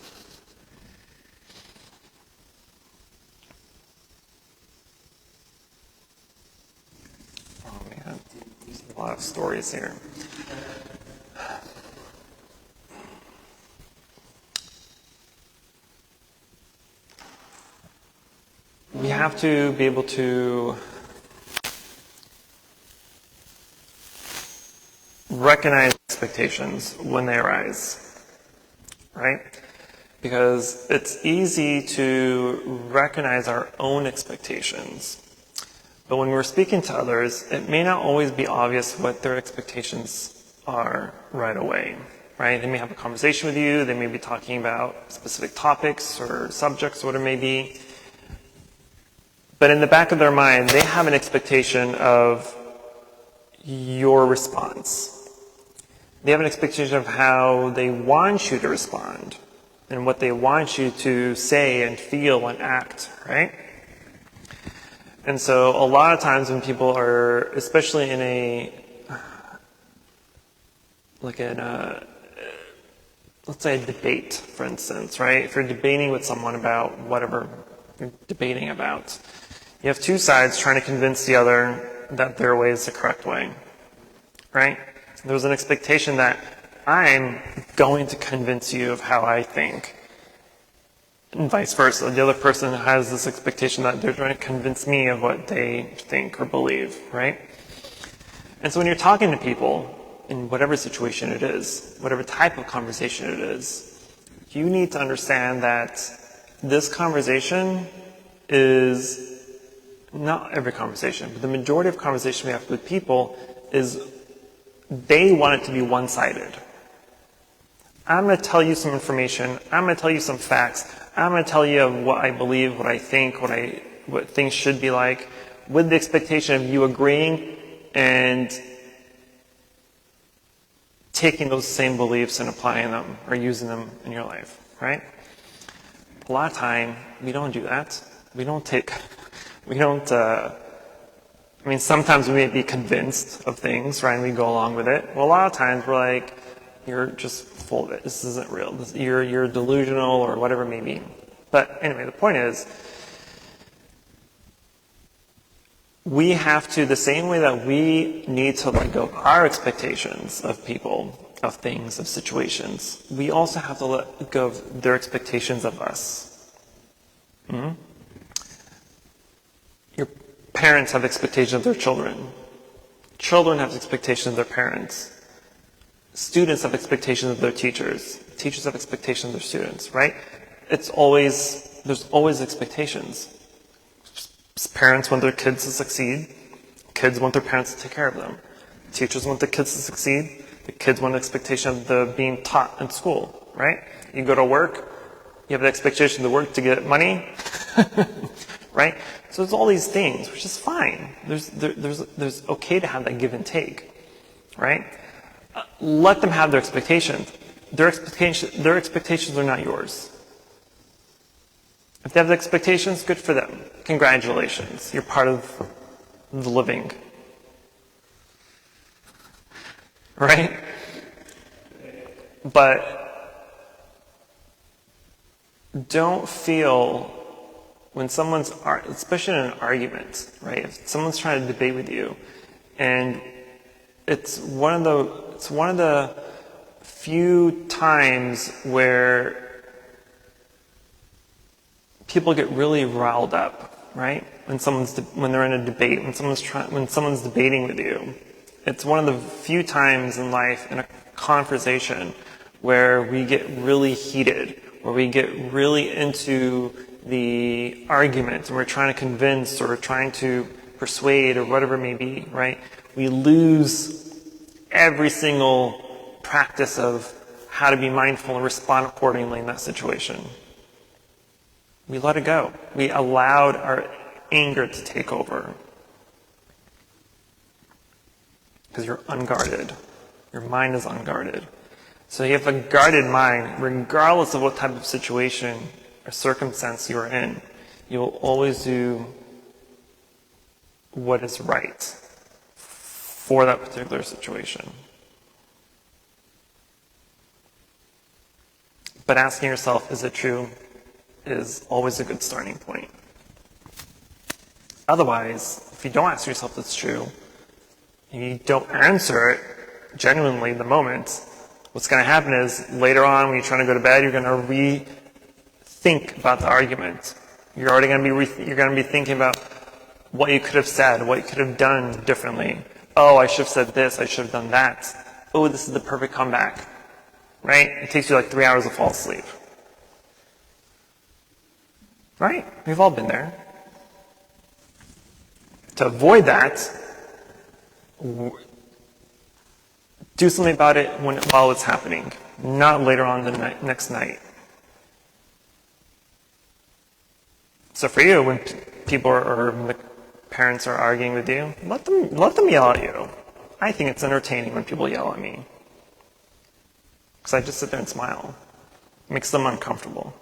Oh man, there's a lot of stories here. We have to be able to recognize expectations when they arise, right? Because it's easy to recognize our own expectations. But when we're speaking to others, it may not always be obvious what their expectations are right away, right? They may have a conversation with you, they may be talking about specific topics or subjects, or whatever it may be. But in the back of their mind, they have an expectation of your response. They have an expectation of how they want you to respond and what they want you to say and feel and act, right? And so a lot of times when people are, especially in let's say a debate, for instance, right? If you're debating with someone about whatever you're debating about, you have two sides trying to convince the other that their way is the correct way, right? There's an expectation that I'm going to convince you of how I think, and vice versa. The other person has this expectation that they're trying to convince me of what they think or believe, right? And so when you're talking to people, in whatever situation it is, whatever type of conversation it is, you need to understand that this conversation is not every conversation, but the majority of conversation we have with people is they want it to be one-sided. I'm going to tell you some information. I'm going to tell you some facts. I'm going to tell you what I believe, what I think, what things should be like, with the expectation of you agreeing and taking those same beliefs and applying them or using them in your life, right? A lot of time, we don't do that. Sometimes we may be convinced of things, right, and we go along with it. Well, a lot of times we're like, you're just full of it. This isn't real. You're delusional or whatever it may be. But anyway, the point is, we have to, the same way that we need to let go of our expectations of people, of things, of situations, we also have to let go of their expectations of us. Mm-hmm. Your parents have expectations of their children. Children have expectations of their parents. Students have expectations of their teachers. Teachers have expectations of their students, right? There's always expectations. Parents want their kids to succeed. Kids want their parents to take care of them. Teachers want their kids to succeed. The kids want an expectation of being taught in school, right? You go to work, you have an expectation to work to get money, right? So there's all these things, which is fine. There's okay to have that give and take, right? Let them have their expectations. Their expectations are not yours. If they have the expectations, good for them. Congratulations. You're part of the living. Right? But don't feel when someone's, especially in an argument, right? If someone's trying to debate with you, and it's one of the few times where people get really riled up, right? When they're in a debate, when someone's debating with you, It's one of the few times in life, in a conversation, where we get really heated, where we get really into the argument, and we're trying to convince or trying to persuade or whatever it may be, right? We lose every single practice of how to be mindful and respond accordingly in that situation. We let it go. We allowed our anger to take over. Because you're unguarded. Your mind is unguarded. So you have a guarded mind, regardless of what type of situation or circumstance you are in. You will always do what is right for that particular situation. But asking yourself, is it true, is always a good starting point. Otherwise, if you don't ask yourself if it's true, and you don't answer it genuinely in the moment, what's going to happen is later on when you're trying to go to bed, you're going to rethink about the argument. You're already going to be thinking about what you could have said, what you could have done differently. Oh, I should have said this, I should have done that. Oh, this is the perfect comeback. Right? It takes you like 3 hours to fall asleep. Right? We've all been there. To avoid that, do something about it while it's happening, not later on the next night. So for you, when people or the parents are arguing with you, let them yell at you. I think it's entertaining when people yell at me. Because I just sit there and smile. It makes them uncomfortable.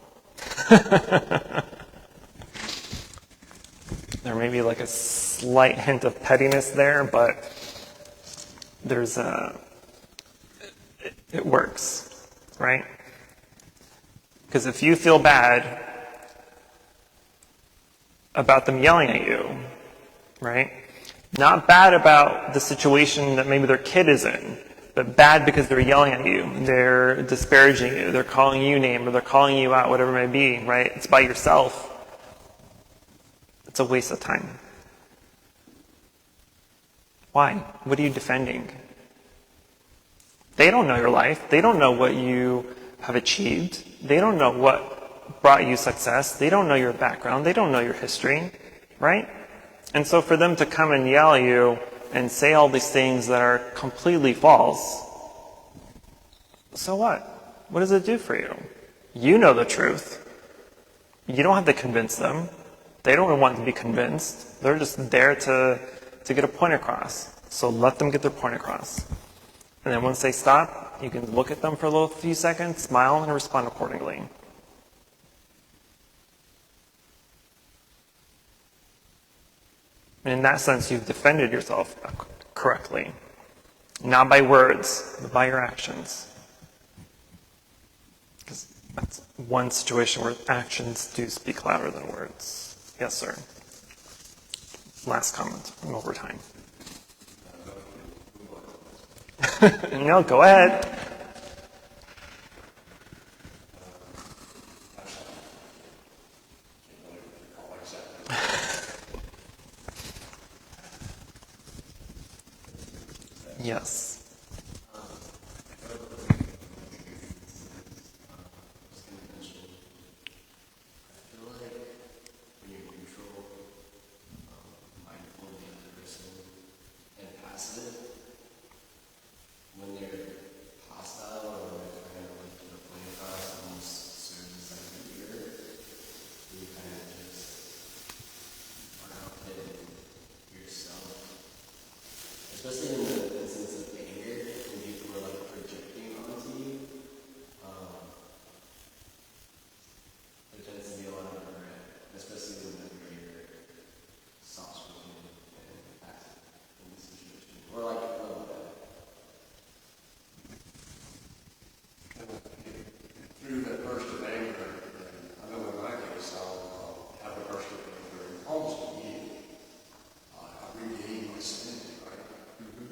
There may be like a slight hint of pettiness there, but there's it works, right? Because if you feel bad about them yelling at you, right? Not bad about the situation that maybe their kid is in, but bad because they're yelling at you, they're disparaging you, they're calling you name, or they're calling you out, whatever it may be, right? It's by yourself. It's a waste of time. Why? What are you defending? They don't know your life. They don't know what you have achieved. They don't know what brought you success. They don't know your background. They don't know your history, right? And so for them to come and yell at you and say all these things that are completely false, so what? What does it do for you? You know the truth. You don't have to convince them. They don't want to be convinced. They're just there to get a point across. So let them get their point across. And then once they stop, you can look at them for a few seconds, smile, and respond accordingly. And in that sense, you've defended yourself correctly. Not by words, but by your actions. Because that's one situation where actions do speak louder than words. Yes, sir. Last comment. I'm over time. No, go ahead. Yes. Especially in the instance of anger, when people are like projecting onto you, there tends to be a lot of regret, especially when you're soft-spoken and active in this situation. Or like, through that burst of anger, I know in my case, I'll have a burst of anger almost immediately. I regain my sanity, right?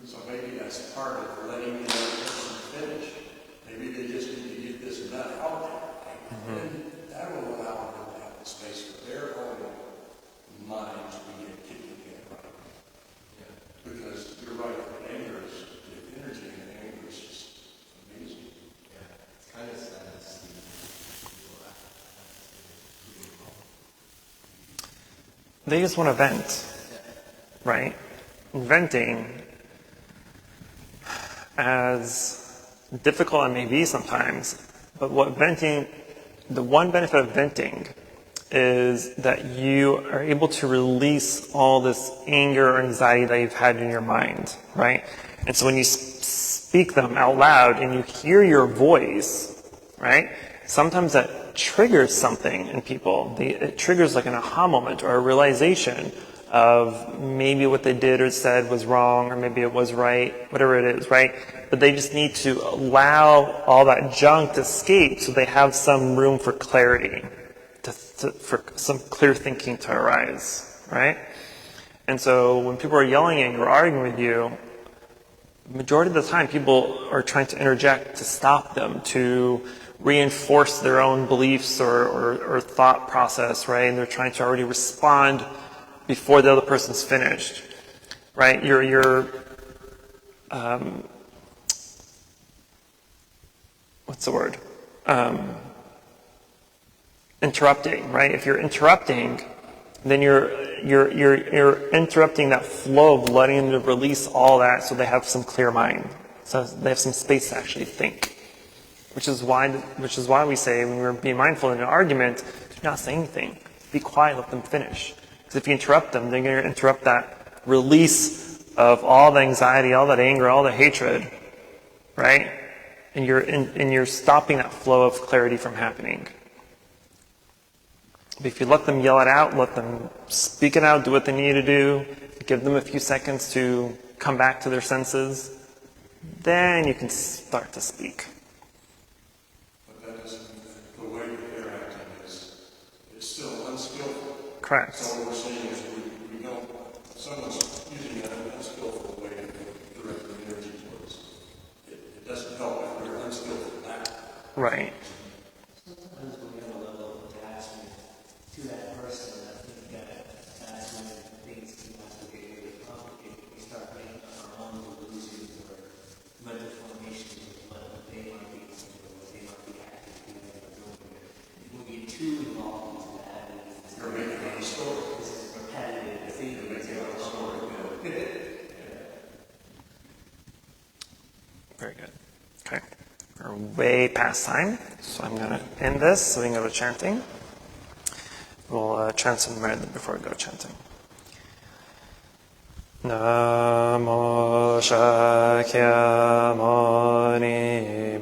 So maybe that's part of letting the other person finish. Maybe they just need to get this nut out there. And that will allow them to have the space for their own mind to be kicked again, right? Yeah. Because you're right, anger is they just want to vent, right? Venting, as difficult it may be sometimes, but the one benefit of venting is that you are able to release all this anger or anxiety that you've had in your mind, right? And so when you speak them out loud and you hear your voice, right? Sometimes that triggers something in people. It triggers like an aha moment or a realization of maybe what they did or said was wrong, or maybe it was right, whatever it is, right? But they just need to allow all that junk to escape so they have some room for clarity, for some clear thinking to arise, right? And so when people are yelling at you or arguing with you, majority of the time people are trying to interject to stop them, to reinforce their own beliefs or thought process, right? And they're trying to already respond before the other person's finished, right? You're what's the word? Interrupting, right? If you're interrupting, then you're interrupting that flow of letting them release all that so they have some clear mind. So they have some space to actually think. Which is why we say when we're being mindful in an argument, do not say anything. Be quiet, let them finish. Because if you interrupt them, they're going to interrupt that release of all the anxiety, all that anger, all the hatred, right? And you're stopping that flow of clarity from happening. But if you let them yell it out, let them speak it out, do what they need to do, give them a few seconds to come back to their senses, then you can start to speak. But that isn't the way that they're acting is, it's still unskillful. Correct. So what we're saying is we know someone's using an unskillful way to direct the energy towards. It doesn't help if we're unskillful in that. Right. Sometimes when you have a level of attachment to that person, I think that's when things can have to get really complicated. We start making our own illusions or mental formations of what they might be thinking or what they might be acting, feeling, or doing. When we get too involved into that, You're making up a story. this is repetitive thing. You're making up a story. Very good. Okay. We're way past time, so I'm going to end this so we can go to chanting. We'll chant some merit before we go chanting. Namo Shakyamuni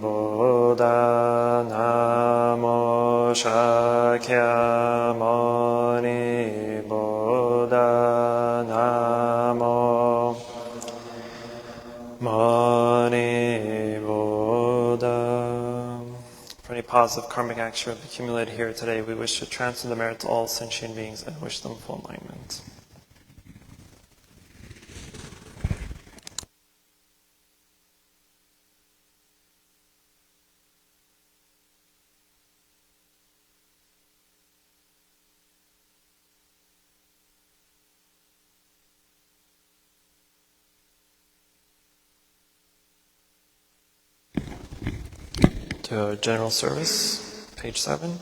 Buddha Namo Shakyamuni Buddha Namo Mani Buddha. For any positive karmic action we've accumulated here today, we wish to transfer the merit to all sentient beings and wish them full enlightenment. To general service, page 7.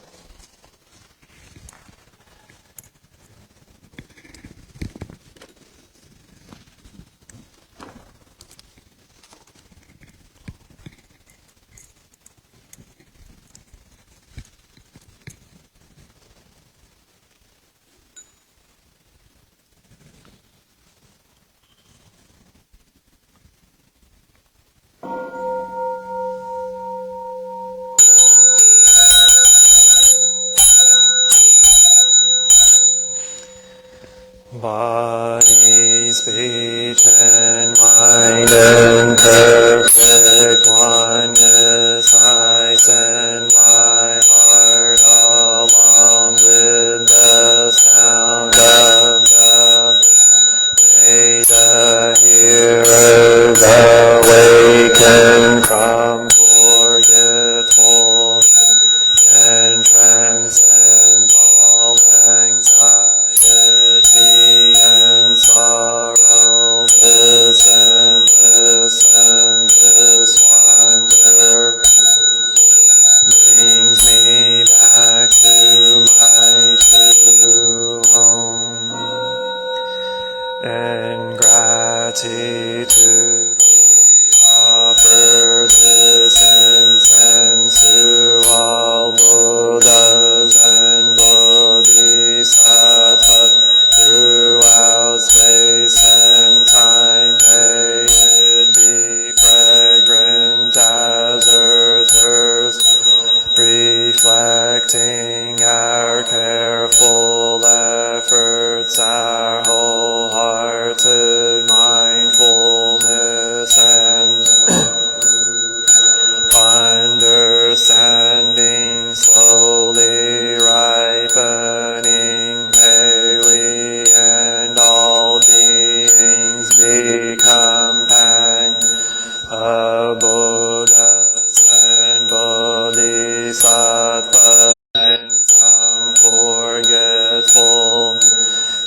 Bodhisattva and from forgetful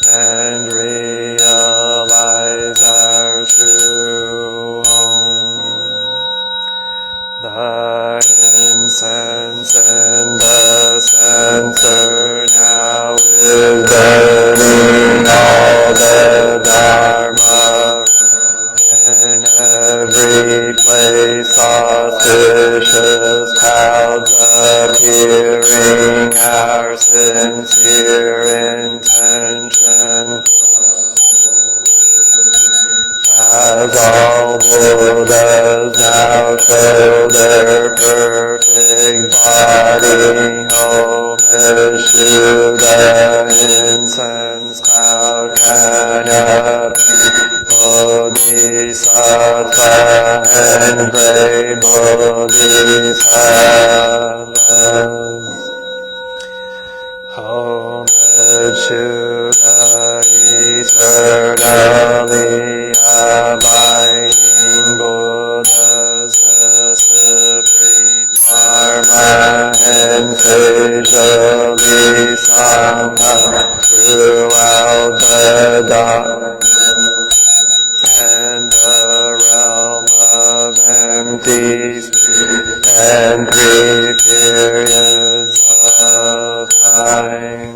and realize our true home. The incense and the censer now is burning all the Dharma. In every place auspicious clouds appearing, our sincere intention. As all Buddhas now show their perfect body, homage to the incense cloud canopy, Bodhisattva and great Bodhisattvas. Homage to the eternally abiding Buddhas, the supreme Dharma and Tejali Sangha throughout the Dhamma and the realm of empties and 3 periods of time.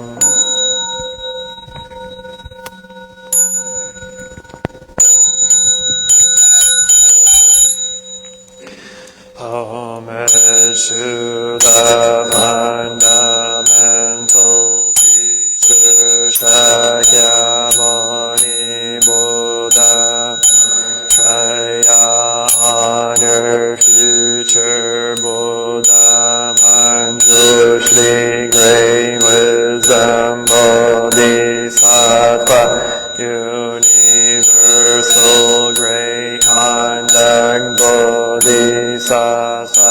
Homage to the fundamental teacher Shakyamuni Buddha. Traya honor future Buddha. Manjushri great wisdom Bodhisattva. Universal great conduct Bodhisattva.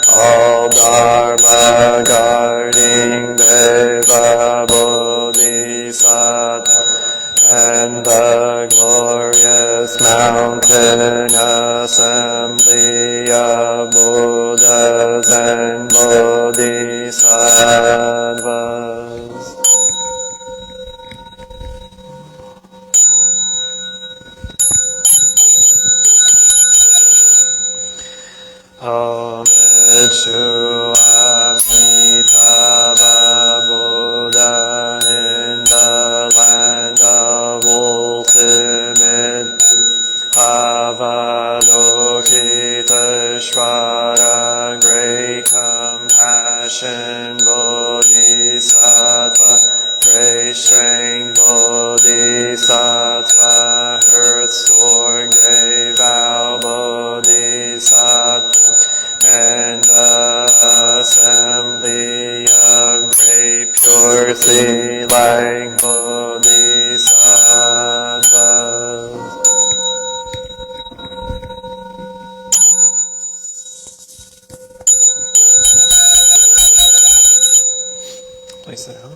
All Dharma guarding Deva Bodhisattva. And the glorious mountain assembly of Buddhas and Bodhisattvas. Homage to Amitabha Buddha in the land of ultimate Avalokiteshvara, great compassion Bodhisattva, great strength Bodhisattva, earth store great vow Bodhisattva, and the assembly of great pure sea-like Bodhisattvas. Place it out.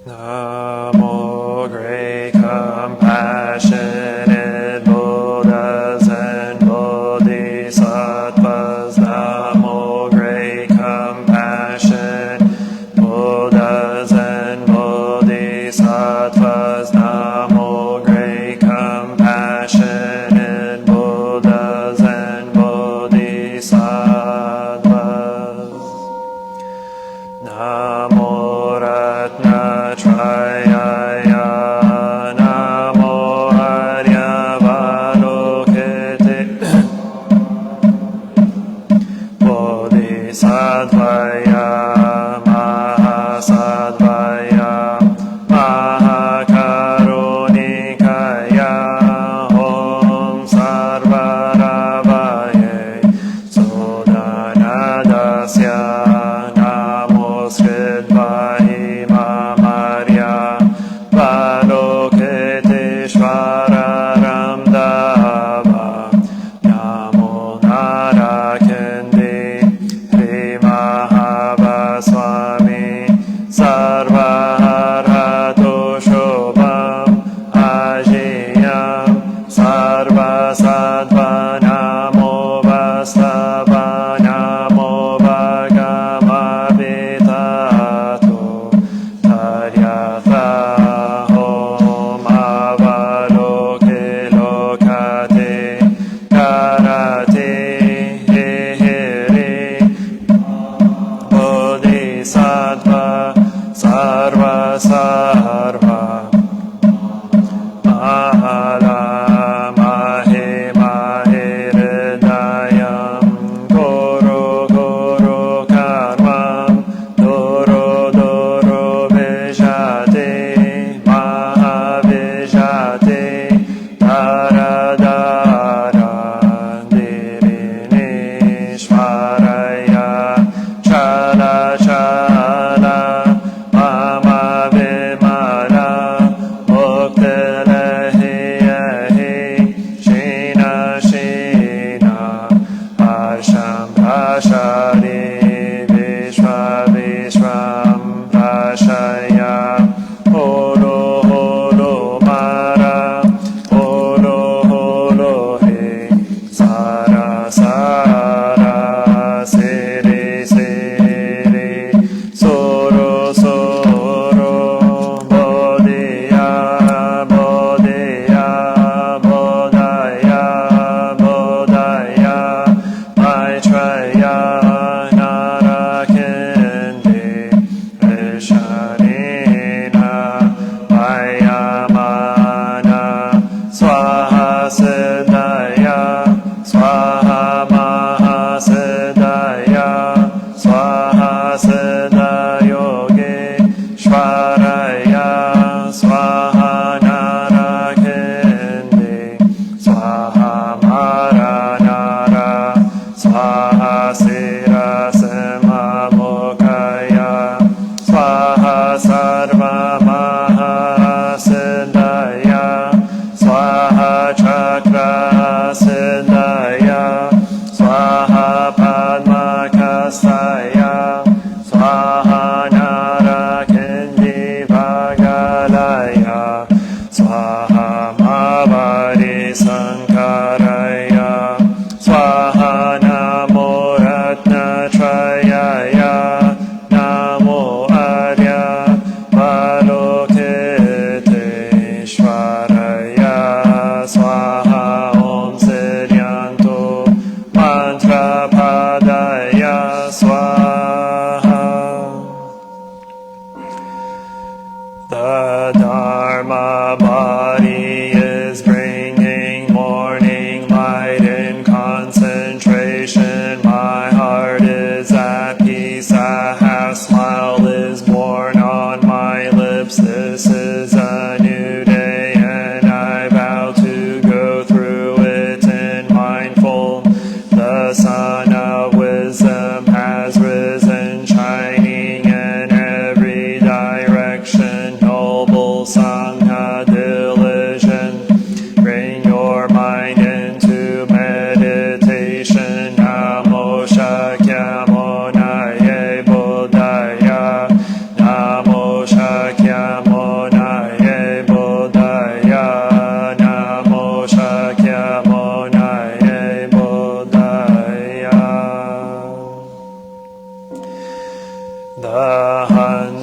Namo great compassionate Buddhas and Bodhisattvas. Namo great compassion Buddhas and Bodhisattvas. Namo great compassionate Buddhas and Bodhisattvas. Namo Ratna Trayaya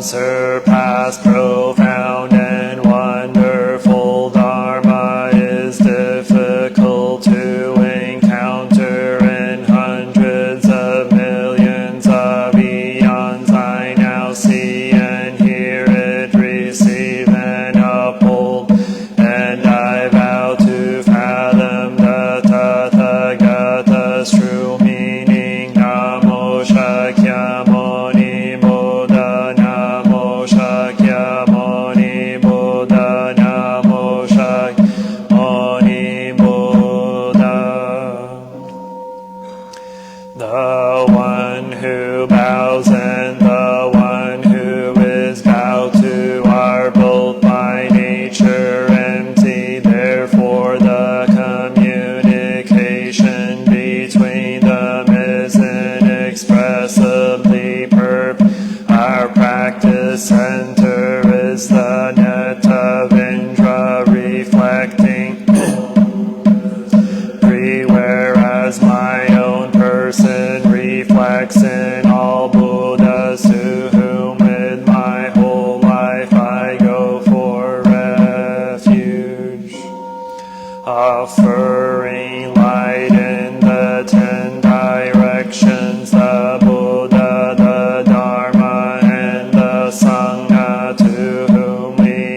unsurpassed, profound, and wonderful Dharma is difficult to encounter in hundreds of millions of eons. I now see and hear it, receive and uphold, and I vow to fathom the Tathagata's true meaning. Namo Shakyamuni Buddha, Namo Shakyamuni Buddha, Namo Shakyamuni Buddha. The one who bows and the one who is bowed to are both by nature empty. Therefore the communication between them is inexpressibly perfect. Our practice center is the net of Indra reflecting free, whereas my own person reflects in all Buddhas, to whom with my whole life I go for refuge. Offering light in the 10 directions, the Buddha, the Dharma, and the Sangha, to whom we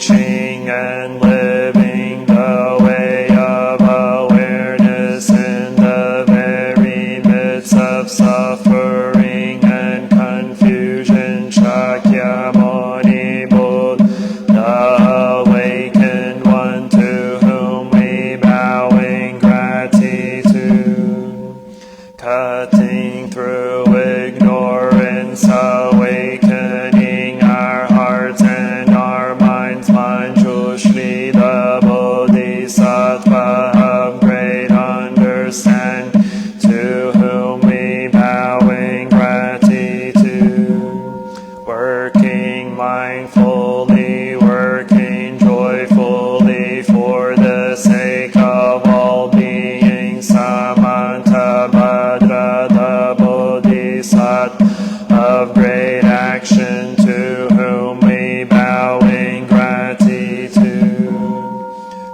teaching and living the way of awareness in the very midst of suffering and confusion. Shakyamuni Buddha, the awakened one to whom we bow in gratitude. Cutting through ignorance, awakening our hearts and our minds. Manjushri, the Bodhisattva of great understanding, to whom we bow in gratitude. Working mindfully, working joyfully for the sake of all beings. Samantabhadra, the Bodhisattva of great action, to whom we bow in gratitude.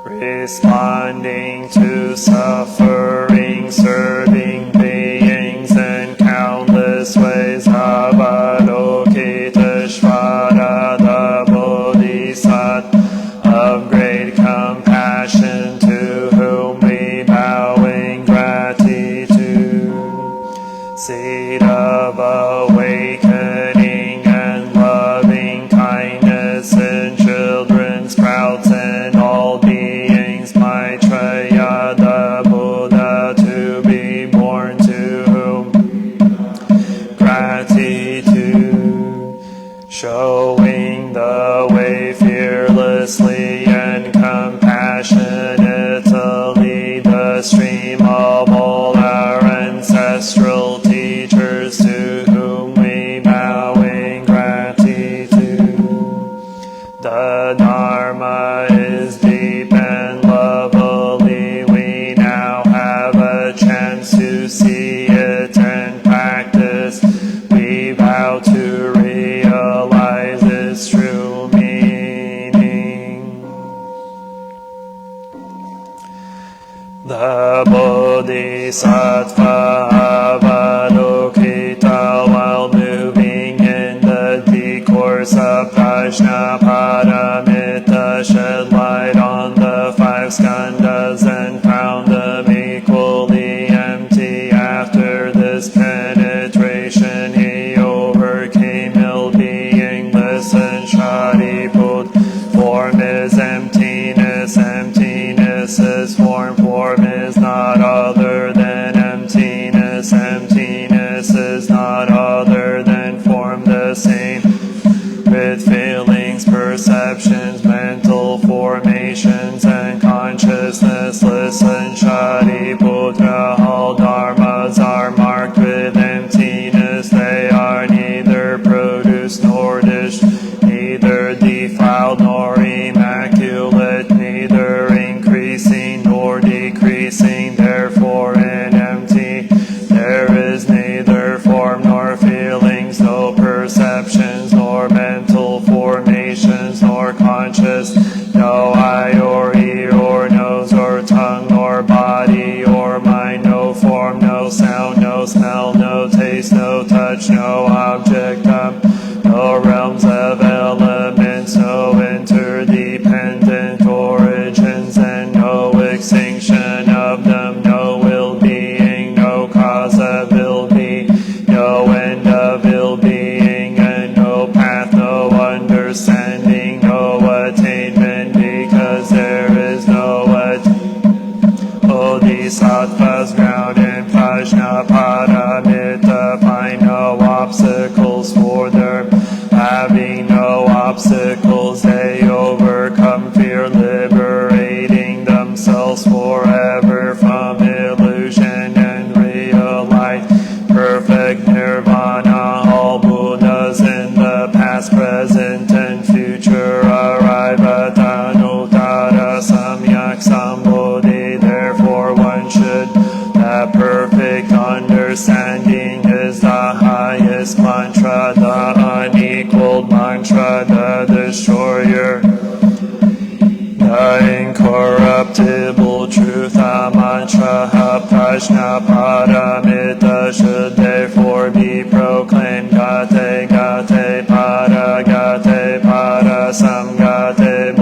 Responding to suffering, serving beings in countless ways. Avalokiteshvara, the Bodhisattva of great compassion, to whom we bow in gratitude. Seed of awakening and loving kindness in children, sprouts in all beings. Maitreya, the Buddha to be born, to whom gratitude. Showing the way fearlessly and compassionately, the stream of all our ancestral teachers, to whom we bow in gratitude. The Dharma is deep and lovely. We now have a chance to see it and practice. We vow to realize its true meaning. The Bodhisattva Avalokita, while moving in the discourse of Prajnaparamita, shed light on the five skandhas and found them equally empty. After this penetration, he overcame ill-being. Listen, Shariputra, form is emptiness, emptiness is form, form is not other than emptiness, emptiness is not other than form. The same with feelings, perceptions, mental formations, and consciousness. Listen, Shariputra, all dharmas are marked with emptiness. They are neither produced nor dished, neither defiled nor immaculate, neither increasing nor decreasing. Therefore, in empty there is neither form nor feelings, no perceptions nor mental formations, nor conscious, no eye or ear or nose or tongue or body or mind, no form, no sound, no smell, no taste, no touch, no object, no realms of elements, no interdependent origins, and no extinction of them, no ill-being, no cause of ill-being, no end of ill-being, and no path, no understanding, no attainment, because there is no Bodhisattvas ground in Prajnaparamita find no obstacles for them. Having no obstacles, they overcome fear, liberating themselves forever from illusion and realize perfect nirvana. All Buddhas in the past, present, and future arrive at Anuttara Samyak Sambodhi. Therefore, one should. The perfect understanding is the highest mantra, the unequaled mantra, the destroyer. The incorruptible truth, the mantra, Prajnaparamita, should therefore be proclaimed. Gate, gate, para, samgate,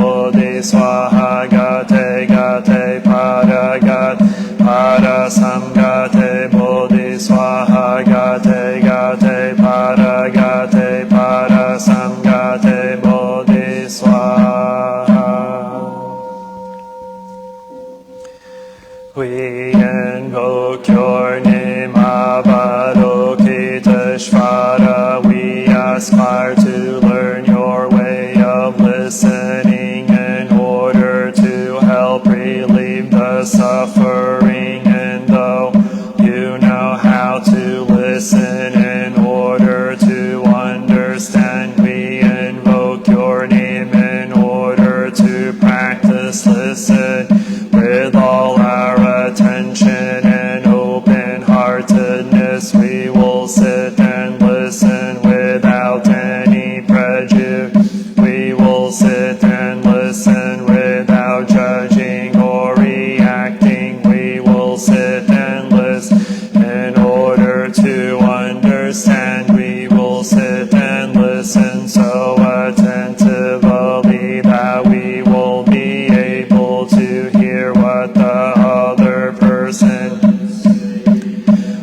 aspire to learn your way of listening in order to help relieve the suffering. And though you know how to listen in order to understand, we invoke your name in order to practice listen with all our attention and open-heartedness. We will sit and listen without any prejudice. We will sit and listen without judging or reacting. We will sit and listen in order to understand. We will sit and listen so attentively that we will be able to hear what the other person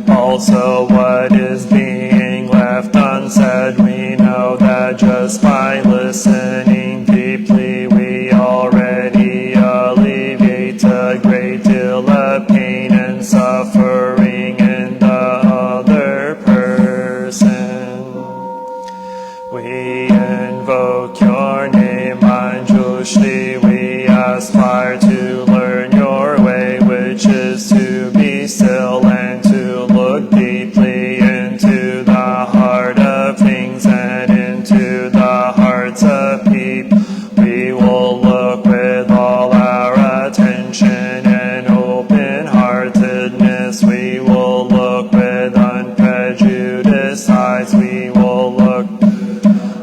also what is being left unsaid. We know that just by listening deeply we already alleviate a great deal of pain and suffering in the other person. We invoke your name, Manjushri. We aspire to learn your way, which is to be still and to look deeply into the heart of things and into the hearts of people. We will look with all our attention and open-heartedness. We will look with unprejudiced eyes. We will look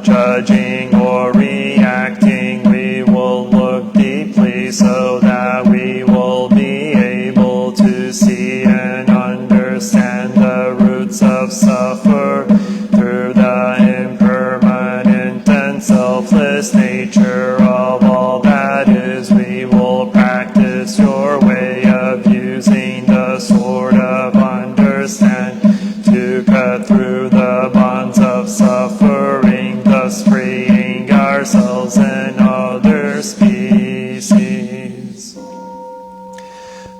judging or reacting. We will look deeply so that we will be able to see and understand the roots of suffer through the impermanent and selfless nature of all that is. We will practice your way of using the sword of understanding to cut through the bonds of suffering, thus freeing ourselves and other species.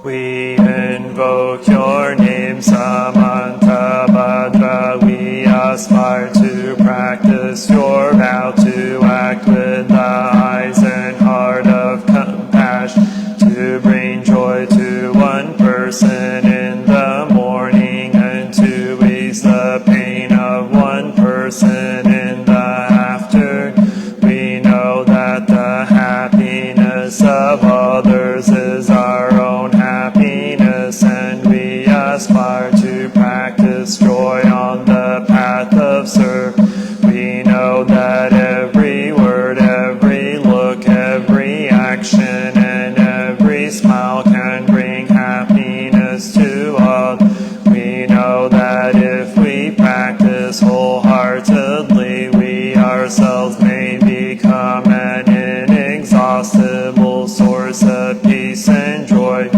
We invoke your name, Samanta Bhadra. We aspire to practice your vow to act with the eyes and heart of compassion, to bring joy to one person in the morning and to ease the pain of one person in the afternoon. We know that the happiness of others is our own happiness, and we aspire to practice joy on the path of service. We know that every word, every look, every action, and every smile can bring happiness to us. We know that if we practice wholeheartedly, we ourselves may become an inexhaustible source of peace and joy,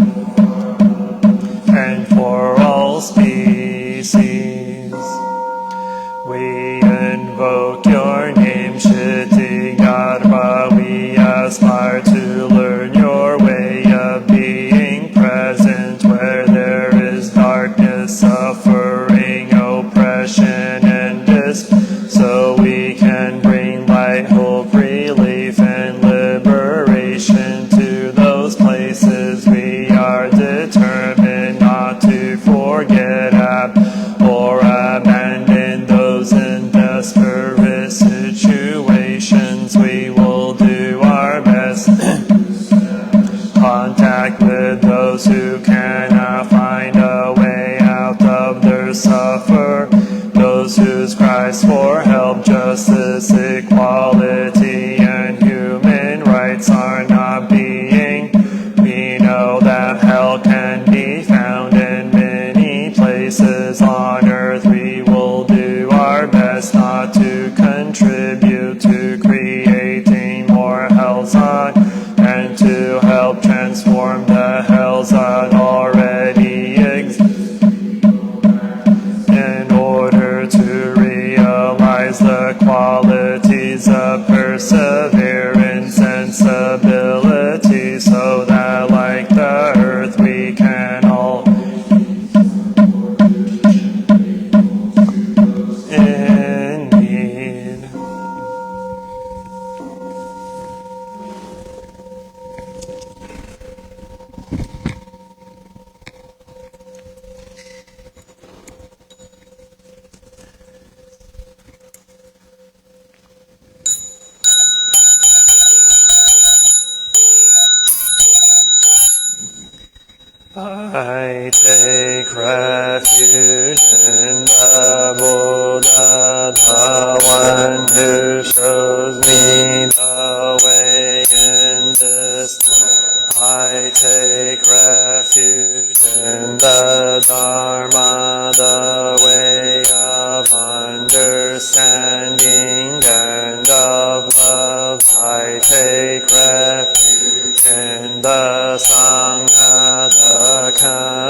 and for all species. We invoke your name, Shiti Garbha. We aspire to learn your way of being present where there is darkness, suffering, oppression, and despair, so we can bring light, hope, relief, and liberation to those places. We are determined not to forget or abandon those in desperate situations. We will do our best contact with those who cannot find a way out of their suffer, those whose cries for help, justice, equality, and human rights are not being. We know that help can be found in many places on earth. We will do our best not to contribute to creating more hells on, and to help transform the hells that already exist, in order to realize the qualities of perseverance and stability, so that like the earth we can all in need. I take refuge in the Buddha, the one who shows me the way in this life. I take refuge in the Dharma, the way of understanding and of love. I take refuge in the Sangha, the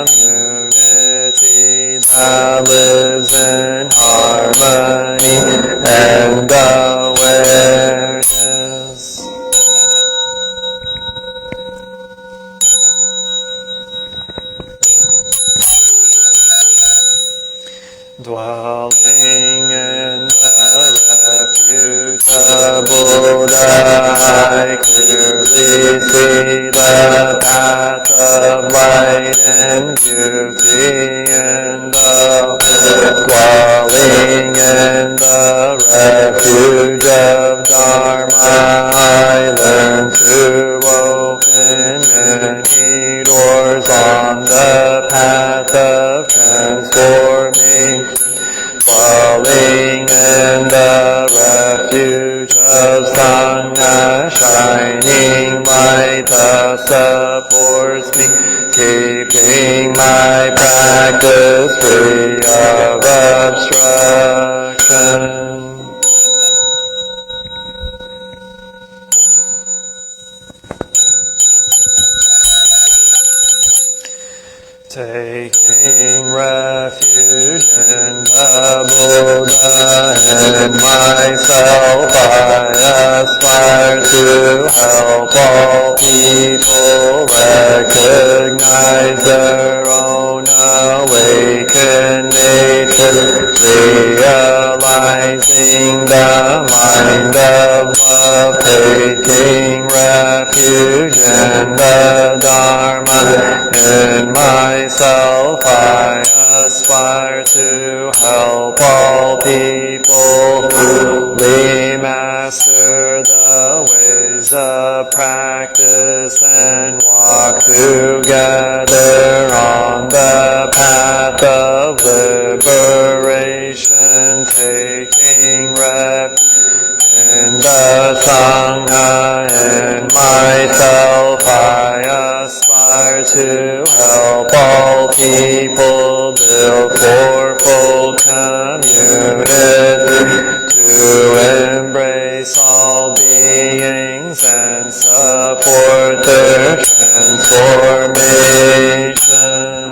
community that lives in harmony and awareness. Dwelling in the refuge of Buddha, I clearly see the path of light and beauty in the world. Dwelling in the refuge of Dharma, I learn to open many doors on the path of transforming. Dwelling in the refuge of Sangha, shining light that supports me, keeping my practice free of obstruction. Taking refuge in the Buddha and myself, I aspire to help all people recognize their own awakened nature, realizing the mind of love, taking refuge in the Dharma. In myself, I aspire to help all people fully master the ways of practice and walk together on the path of liberation, taking refuge in the Sangha. In myself, I aspire to help all people build fourfold community, to embrace all beings and support their transformation.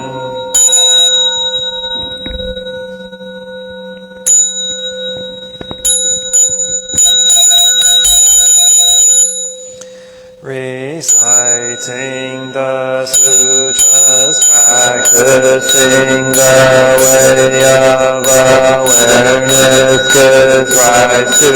Reciting the sutras, practicing the way of awareness, gives rise to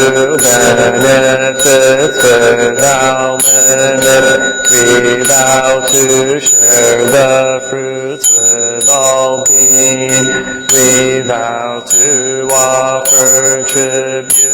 benefits without limit. We vow to share the fruits with all beings. We vow to offer tribute